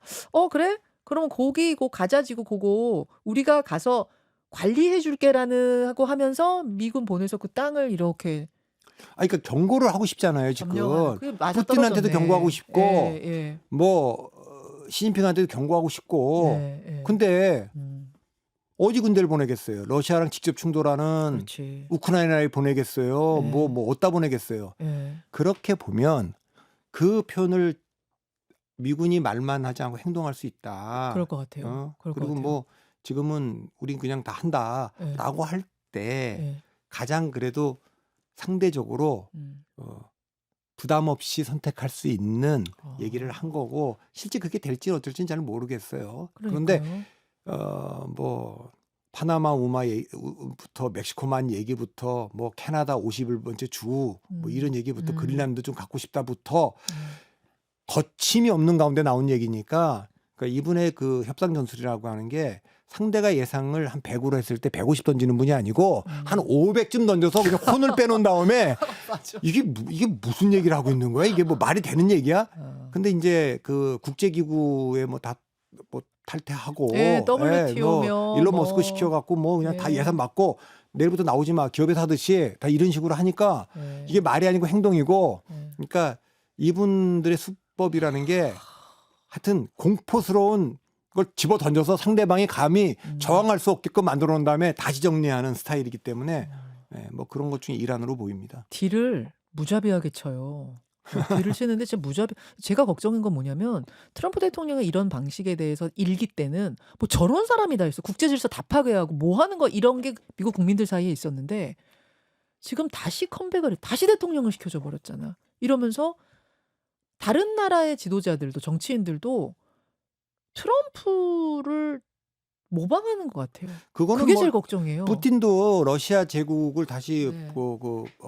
그래? 그러면 거기 가자지구 그거 우리가 가서 관리해 줄게라는 하고 하면서 미군 보내서 그 땅을 이렇게 그러니까 경고를 하고 싶잖아요, 지금. 점령하는. 그게 맞아 푸틴한테도 떨어졌네. 경고하고 싶고 예. 뭐 시진핑한테도 경고하고 싶고. 예. 근데 음, 어디 군대를 보내겠어요? 러시아랑 직접 충돌하는 그렇지. 우크라이나에 보내겠어요? 네. 뭐 어디다 보내겠어요? 예. 그렇게 보면 그 표현을 미군이 말만 하지 않고 행동할 수 있다. 그럴 것 같아요. 그럴 것 그리고 같아요. 뭐 지금은 우린 그냥 다 한다라고 할 때 예. 가장 그래도 상대적으로 음. 부담 없이 선택할 수 있는 아. 얘기를 한 거고 실제 그게 될지 어쩔지는 잘 모르겠어요. 그런데 그러니까요. 뭐 파나마 우마부터 멕시코만 얘기부터 뭐 캐나다 51번째 주 뭐 이런 얘기부터 그린란드 좀 갖고 싶다부터 거침이 없는 가운데 나온 얘기니까 그러니까 이분의 그 협상 전술이라고 하는 게 상대가 예상을 한 100으로 했을 때 150 던지는 분이 아니고 한 500쯤 던져서 그냥 혼을 빼놓은 다음에 맞아. 이게 무슨 얘기를 하고 있는 거야? 이게 뭐 말이 되는 얘기야? 근데 이제 그 국제기구에 뭐 다 뭐 탈퇴하고 예, WTO며 뭐 일론 머스크 시켜갖고 뭐 그냥 다 예. 예산 받고 내일부터 나오지 마 기업에서 하듯이 다 이런 식으로 하니까 예. 이게 말이 아니고 행동이고 예. 그러니까 이분들의 수법이라는 게 하여튼 공포스러운 걸 집어 던져서 상대방이 감히 저항할 수 없게끔 만들어 놓은 다음에 다시 정리하는 스타일이기 때문에 뭐 그런 것 중에 일환으로 보입니다. 딜을 무자비하게 쳐요. 딜을 치는데 진짜 제가 걱정인 건 뭐냐면 트럼프 대통령의 이런 방식에 대해서 일기 때는 뭐 저런 사람이 다 있어. 국제 질서 다 파괴하고 뭐 하는 거 이런 게 미국 국민들 사이에 있었는데 지금 다시 컴백을 다시 대통령을 시켜줘 버렸잖아. 이러면서 다른 나라의 지도자들도 정치인들도 트럼프를 모방하는 것 같아요. 그거는 그게 뭐 제일 걱정이에요. 푸틴도 러시아 제국을 다시 네.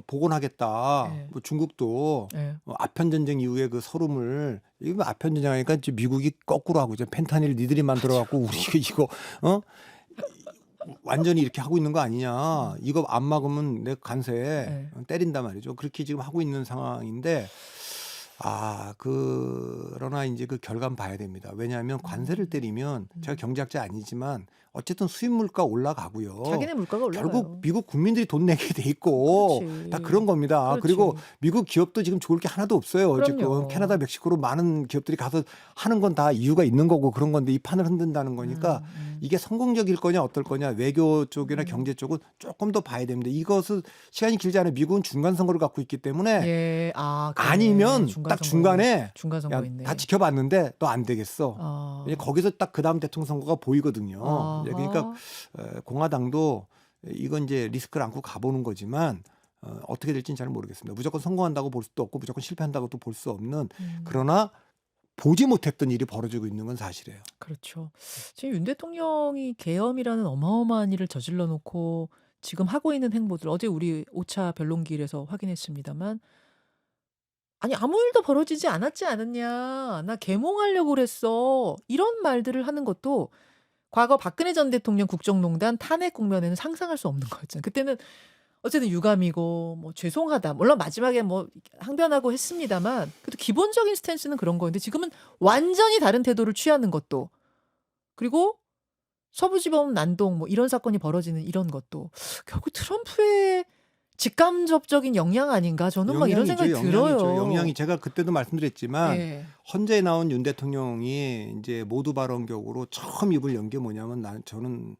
복원하겠다. 네. 뭐 중국도 예. 아편 전쟁 이후에 그 서름을 이거 아편 전쟁 하니까 이제 미국이 거꾸로 하고 이제 펜타닐 니들이 만들어 갖고 우리 이거 완전히 이렇게 하고 있는 거 아니냐. 이거 안 막으면 내 간세 때린단 말이죠. 그렇게 지금 하고 있는 상황인데 그러나 이제 그 결과는 봐야 됩니다. 왜냐하면 관세를 때리면 제가 경제학자 아니지만 어쨌든 수입 물가 올라가고요. 자기네 물가가 올라가요. 결국 미국 국민들이 돈 내게 돼 있고 그렇지. 다 그런 겁니다. 그렇지. 그리고 미국 기업도 지금 좋을 게 하나도 없어요. 그럼요. 지금 캐나다, 멕시코로 많은 기업들이 가서 하는 건 다 이유가 있는 거고 그런 건데 이 판을 흔든다는 거니까 이게 성공적일 거냐 어떨 거냐 외교 쪽이나 경제 쪽은 조금 더 봐야 됩니다. 이것은 시간이 길지 않아요. 미국은 중간 선거를 갖고 있기 때문에 예. 그래. 아니면 중간 딱 선거. 중간에 중간 선거 야, 있네. 다 지켜봤는데 또 안 되겠어. 왜냐면 거기서 딱 그 다음 대통령 선거가 보이거든요. 이제 그러니까 공화당도 이건 이제 리스크를 안고 가보는 거지만 어떻게 될지는 잘 모르겠습니다. 무조건 성공한다고 볼 수도 없고 무조건 실패한다고 또 볼 수 없는 그러나 보지 못했던 일이 벌어지고 있는 건 사실이에요. 그렇죠. 지금 윤 대통령이 계엄이라는 어마어마한 일을 저질러 놓고 지금 하고 있는 행보들 어제 우리 5차 변론기일에서 확인했습니다만 아니 아무 일도 벌어지지 않았지 않았냐. 나 계몽하려고 그랬어. 이런 말들을 하는 것도 과거 박근혜 전 대통령 국정농단 탄핵 국면에는 상상할 수 없는 거였잖아요. 그때는 어쨌든 유감이고 뭐 죄송하다. 물론 마지막에 뭐 항변하고 했습니다만 그래도 기본적인 스탠스는 그런 거였는데 지금은 완전히 다른 태도를 취하는 것도 그리고 서부지법 난동 뭐 이런 사건이 벌어지는 이런 것도 결국 트럼프의 직간접적인 영향 아닌가 저는 막 이런 생각이 들어요. 영향이 제가 그때도 말씀드렸지만 예. 헌재에 나온 윤 대통령이 이제 모두 발언격으로 처음 입을 연 게 뭐냐면 저는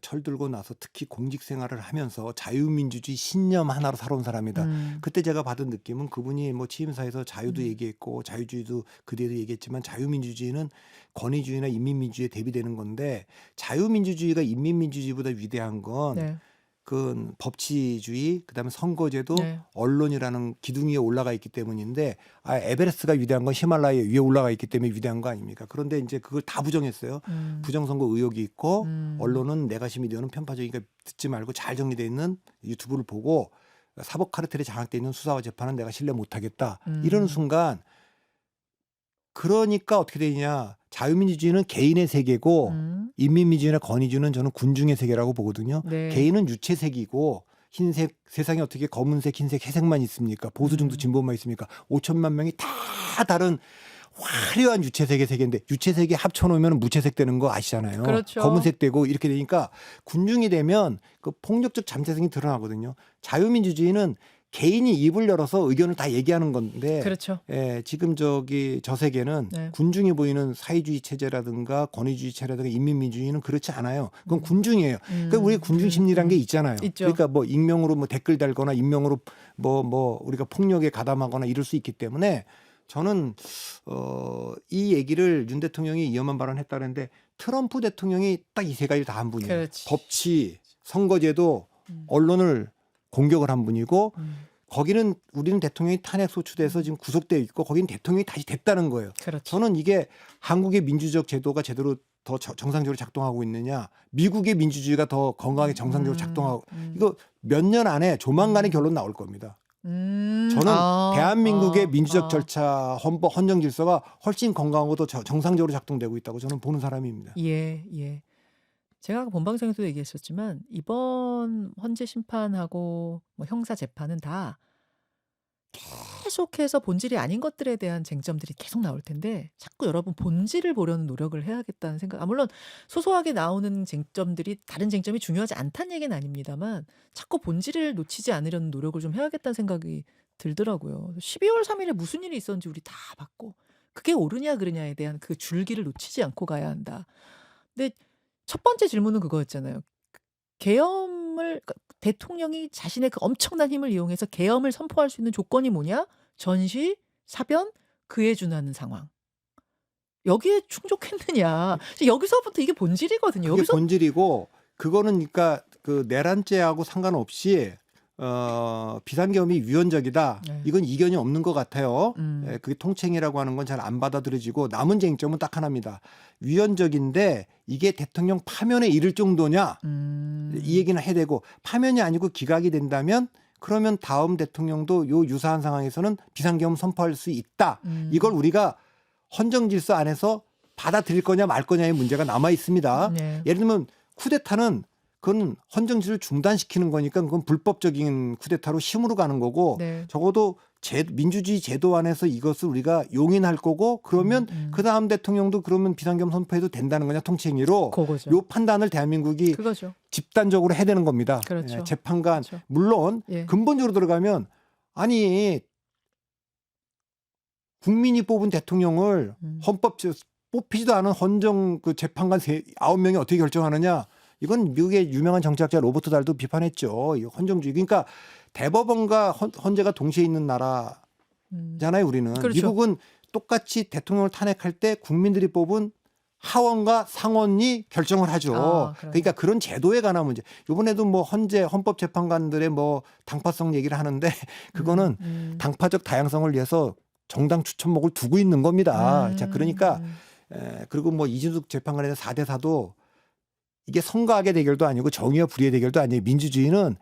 철들고 나서 특히 공직 생활을 하면서 자유민주주의 신념 하나로 살아온 사람이다. 그때 제가 받은 느낌은 그분이 뭐 취임사에서 자유도 얘기했고 자유주의도 그 뒤에도 얘기했지만 자유민주주의는 권위주의나 인민민주주의에 대비되는 건데 자유민주주의가 인민민주주의보다 위대한 건 네. 그 법치주의, 그다음에 선거제도, 네. 언론이라는 기둥 위에 올라가 있기 때문인데 에베레스트가 위대한 건 히말라야 위에 올라가 있기 때문에 위대한 거 아닙니까? 그런데 이제 그걸 다 부정했어요. 부정선거 의혹이 있고 언론은 내가시 미디어는 편파적이니까 듣지 말고 잘 정리되어 있는 유튜브를 보고 사법 카르텔에 장악되어 있는 수사와 재판은 내가 신뢰 못하겠다. 이러는 순간 그러니까 어떻게 되느냐. 자유민주주의는 개인의 세계고 인민민주주의나 권위주의는 저는 군중의 세계라고 보거든요. 네. 개인은 유체색이고 흰색 세상에 어떻게 검은색, 흰색, 회색만 있습니까? 보수 중도 진보만 있습니까? 5천만 명이 다 다른 화려한 유체색의 세계인데 유체색이 합쳐놓으면 무채색 되는 거 아시잖아요. 그렇죠. 검은색 되고 이렇게 되니까 군중이 되면 그 폭력적 잠재성이 드러나거든요. 자유민주주의는 개인이 입을 열어서 의견을 다 얘기하는 건데 그렇죠. 지금 저 세계는 네. 군중이 보이는 사회주의 체제라든가 권위주의 체제라든가 인민민주주의는 그렇지 않아요. 그건 군중이에요. 그러니까 우리 군중 심리라는 게 있잖아요. 있죠. 그러니까 뭐 익명으로 뭐 댓글 달거나 익명으로 뭐 우리가 폭력에 가담하거나 이럴 수 있기 때문에 저는 이 얘기를 윤 대통령이 위험한 발언했다는데 트럼프 대통령이 딱 이 세 가지를 다 한 분이에요. 그렇지. 법치, 선거제도, 언론을 공격을 한 분이고 거기는 우리는 대통령이 탄핵 소추돼서 지금 구속되어 있고 거기는 대통령이 다시 됐다는 거예요. 그렇죠. 저는 이게 한국의 민주적 제도가 제대로 더 정상적으로 작동하고 있느냐, 미국의 민주주의가 더 건강하게 정상적으로 작동하고 이거 몇 년 안에 조만간에 결론 나올 겁니다. 저는 대한민국의 민주적 절차, 헌정 질서가 훨씬 건강하고 더 정상적으로 작동되고 있다고 저는 보는 사람입니다. 예, 예. 제가 아까 본방송에서도 얘기했었지만 이번 헌재 심판하고 뭐 형사 재판은 다 계속해서 본질이 아닌 것들에 대한 쟁점들이 계속 나올 텐데 자꾸 여러분 본질을 보려는 노력을 해야겠다는 생각. 물론 소소하게 나오는 쟁점들이 다른 쟁점이 중요하지 않다는 얘기는 아닙니다만 자꾸 본질을 놓치지 않으려는 노력을 좀 해야겠다는 생각이 들더라고요. 12월 3일에 무슨 일이 있었는지 우리 다 봤고 그게 옳으냐 그르냐에 대한 그 줄기를 놓치지 않고 가야 한다. 근데 첫 번째 질문은 그거였잖아요. 계엄을 그러니까 대통령이 자신의 그 엄청난 힘을 이용해서 계엄을 선포할 수 있는 조건이 뭐냐? 전시, 사변, 그에 준하는 상황. 여기에 충족했느냐? 여기서부터 이게 본질이거든요. 그게 여기서 본질이고 그거는 그러니까 그 내란죄하고 상관없이 비상계엄이 위헌적이다. 네. 이건 이견이 없는 것 같아요. 음. 그게 통칭이라고 하는 건 잘 안 받아들여지고 남은 쟁점은 딱 하나입니다. 위헌적인데 이게 대통령 파면에 이를 정도냐? 이 얘기는 해야 되고 파면이 아니고 기각이 된다면 그러면 다음 대통령도 요 유사한 상황에서는 비상계엄 선포할 수 있다. 이걸 우리가 헌정질서 안에서 받아들일 거냐 말 거냐의 문제가 남아 있습니다. 네. 예를 들면 쿠데타는 그건 헌정질을 중단시키는 거니까 그건 불법적인 쿠데타로 힘으로 가는 거고 네. 적어도 민주주의 제도 안에서 이것을 우리가 용인할 거고 그러면 그 다음 대통령도 그러면 비상계엄 선포해도 된다는 거냐 통칭의로 그거죠. 요 판단을 대한민국이 그거죠. 집단적으로 해야 되는 겁니다. 그렇죠. 예, 재판관 그렇죠. 물론 예. 근본적으로 들어가면 아니 국민이 뽑은 대통령을 헌법 뽑히지도 않은 헌정 그 재판관 9명이 어떻게 결정하느냐. 이건 미국의 유명한 정치학자 로버트 달도 비판했죠. 이 헌정주의. 그러니까 대법원과 헌재가 동시에 있는 나라잖아요. 우리는. 그렇죠. 미국은 똑같이 대통령을 탄핵할 때 국민들이 뽑은 하원과 상원이 결정을 하죠. 그러니까 그런 제도에 관한 문제. 이번에도 뭐 헌법재판관들의 뭐 당파성 얘기를 하는데 그거는 당파적 다양성을 위해서 정당 추천목을 두고 있는 겁니다. 자, 그러니까 그리고 뭐 이준석 재판관에 대한 4대 4도 이게 성과학의 대결도 아니고 정의와 불의의 대결도 아니에요. 민주주의는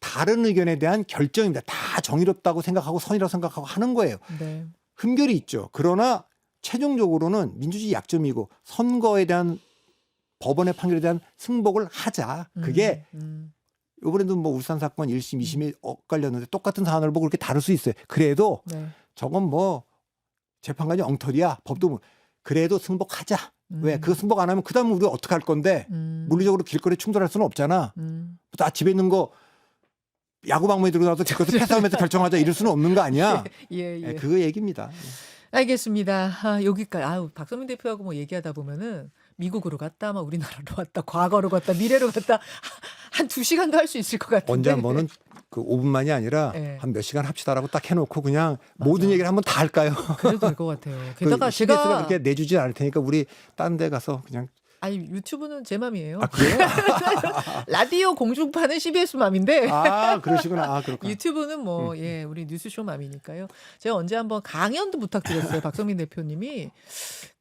다른 의견에 대한 결정입니다. 다 정의롭다고 생각하고 선이라고 생각하고 하는 거예요. 네. 흠결이 있죠. 그러나 최종적으로는 민주주의 약점이고 선거에 대한 법원의 판결에 대한 승복을 하자. 그게 이번에도 뭐 울산 사건 1심, 2심이 엇갈렸는데 똑같은 사안을 보고 그렇게 다룰 수 있어요. 그래도 네. 저건 뭐 재판관이 엉터리야. 법도 뭐 그래도 승복하자. 왜? 그거 승복 안 하면 그 다음에 우리가 어떻게 할 건데 물리적으로 길거리에 충돌할 수는 없잖아. 나 집에 있는 거 야구 방망이 들고 나서 그것을 패스하면서 결정하자 이럴 수는 없는 거 아니야. 예, 예. 그거 얘기입니다. 알겠습니다. 여기까지. 박성민 대표하고 뭐 얘기하다 보면은 미국으로 갔다, 막 우리나라로 왔다, 과거로 갔다, 미래로 갔다 한 2시간도 할 수 있을 것 같은데. 언제 한 번은 그 5분만이 아니라 네. 한 몇 시간 합시다라고 딱 해놓고 그냥 모든 얘기를 한번 다 할까요? 그래도 될 것 같아요. 게다가 CBS가 제가 그렇게 내주지 않을 테니까 우리 딴 데 가서 그냥 아니 유튜브는 제 맘이에요. 아 그래요? 라디오 공중파는 CBS 맘인데 아 그러시구나. 아 그렇구나. 유튜브는 뭐 예 우리 뉴스쇼 맘이니까요. 제가 언제 한번 강연도 부탁드렸어요. 박성민 대표님이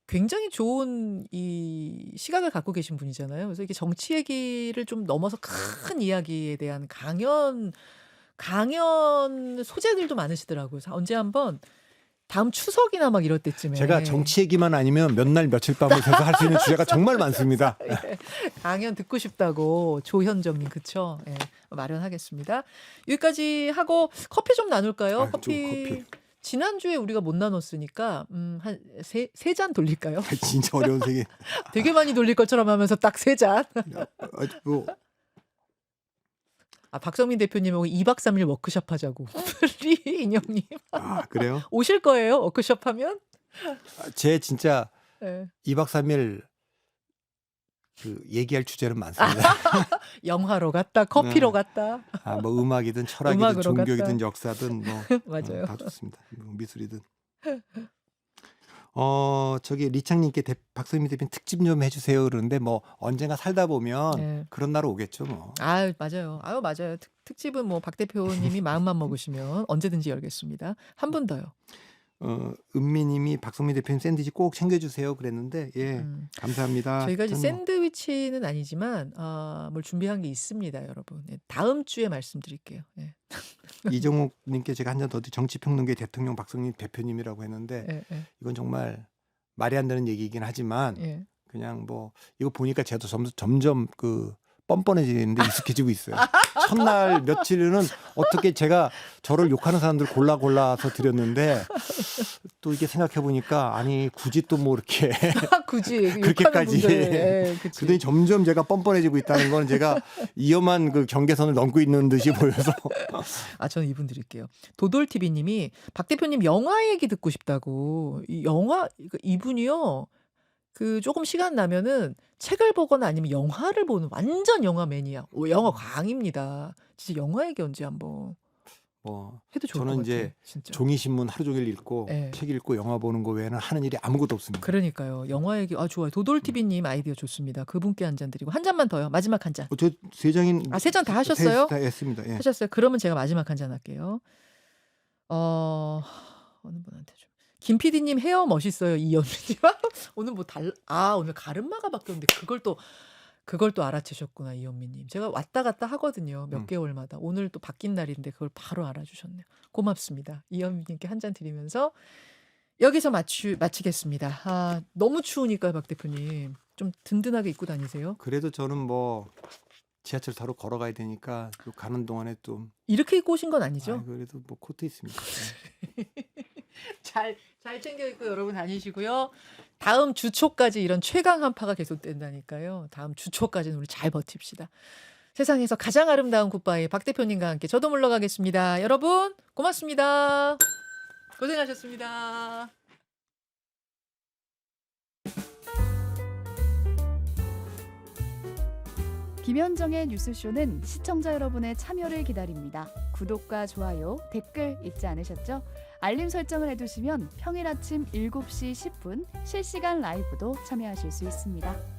굉장히 좋은 이 시각을 갖고 계신 분이잖아요. 그래서 이게 정치 얘기를 좀 넘어서 큰 이야기에 대한 강연 소재들도 많으시더라고요. 그래서 언제 한번 다음 추석이나 막 이럴 때쯤에 제가 정치 얘기만 아니면 몇 날 며칠 밤을 새서 할 수 있는 주제가 정말 많습니다. 예, 강연 듣고 싶다고 조현정님 그쵸? 예, 마련하겠습니다. 여기까지 하고 커피 좀 나눌까요? 아유, 좀 커피. 지난주에 우리가 못 나눴으니까 한 세 잔 돌릴까요? 진짜 어려운 세계. 되게 많이 돌릴 것처럼 하면서 딱 세 잔. 뭐 아, 박성민 대표님하고 2박 3일 워크숍 하자고. 프리 인형님. 아, 그래요? 오실 거예요? 워크숍 하면? 제 진짜 예. 2박 3일 그 얘기할 주제는 많습니다. 영화로 갔다, 커피로 네. 갔다. 아, 뭐 음악이든 철학이든 음악으로 종교이든 갔다. 역사든 뭐 맞아요. 다 좋습니다. 뭐 미술이든. 저기 리창님께 박성민 대표님 특집 좀 해주세요 그러는데 뭐 언젠가 살다 보면 네. 그런 날 오겠죠 뭐. 아, 맞아요. 아유, 맞아요. 특집은 뭐 박 대표님이 마음만 먹으시면 언제든지 열겠습니다. 한 분 더요. 은미님이 박성민 대표님 샌드위치 꼭 챙겨주세요 그랬는데 예 감사합니다. 저희가 이제 하여튼 뭐 샌드위치는 아니지만 뭘 준비한 게 있습니다, 여러분. 예, 다음 주에 말씀드릴게요. 예. 이정욱님께 제가 한 잔 더 정치평론계 대통령 박성민 대표님이라고 했는데 예, 예, 이건 정말 말이 안 되는 얘기이긴 하지만 예. 그냥 뭐 이거 보니까 저도 점점 그 뻔뻔해지는데 익숙해지고 있어요. 첫날 며칠은 어떻게 제가 저를 욕하는 사람들 골라서 드렸는데 또 이게 생각해 보니까 아니 굳이 또 뭐 이렇게 굳이 욕하는 그렇게까지. 분들, 예, 그치. 그러더니 점점 제가 뻔뻔해지고 있다는 건 제가 위험한 그 경계선을 넘고 있는 듯이 보여서 아, 저는 이분 드릴게요. 도돌TV님이 박 대표님 영화 얘기 듣고 싶다고. 이 영화 이분이요. 그 조금 시간 나면은 책을 보거나 아니면 영화를 보는 완전 영화 매니아, 영화 광입니다. 진짜 영화 얘기 언제 한번 뭐 해도 좋을 것 저는 같아요. 이제 진짜. 종이 신문 하루 종일 읽고 네. 책 읽고 영화 보는 거 외에는 하는 일이 아무것도 없습니다. 그러니까요. 영화 얘기 좋아요. 도돌TV님 아이디어 좋습니다. 그분께 한 잔 드리고 한 잔만 더요. 마지막 한 잔. 저 세 장인 아, 세 잔 다 하셨어요? 다 했습니다. 예. 하셨어요? 그러면 제가 마지막 한 잔 할게요. 어느 분한테 좀. 김 PD님 헤어 멋있어요. 이연우님. 오늘 뭐 오늘 가르마가 바뀌었는데 그걸 또 알아채셨구나, 이연미님. 제가 왔다 갔다 하거든요. 몇 개월마다. 오늘 또 바뀐 날인데 그걸 바로 알아주셨네요. 고맙습니다. 이연미님께 한 잔 드리면서 여기서 마치겠습니다. 아, 너무 추우니까요, 박 대표님. 좀 든든하게 입고 다니세요. 그래도 저는 뭐 지하철 타러 걸어가야 되니까 또 가는 동안에 좀 이렇게 입고 오신 건 아니죠? 그래도 뭐 코트 있습니다. 잘 챙겨 입고 여러분 다니시고요. 다음 주 초까지 이런 최강 한파가 계속된다니까요. 다음 주 초까지는 우리 잘 버팁시다. 세상에서 가장 아름다운 굿바이 박 대표님과 함께 저도 물러가겠습니다. 여러분 고맙습니다. 고생하셨습니다. 김현정의 뉴스쇼는 시청자 여러분의 참여를 기다립니다. 구독과 좋아요, 댓글 잊지 않으셨죠? 알림 설정을 해두시면 평일 아침 7시 10분 실시간 라이브도 참여하실 수 있습니다.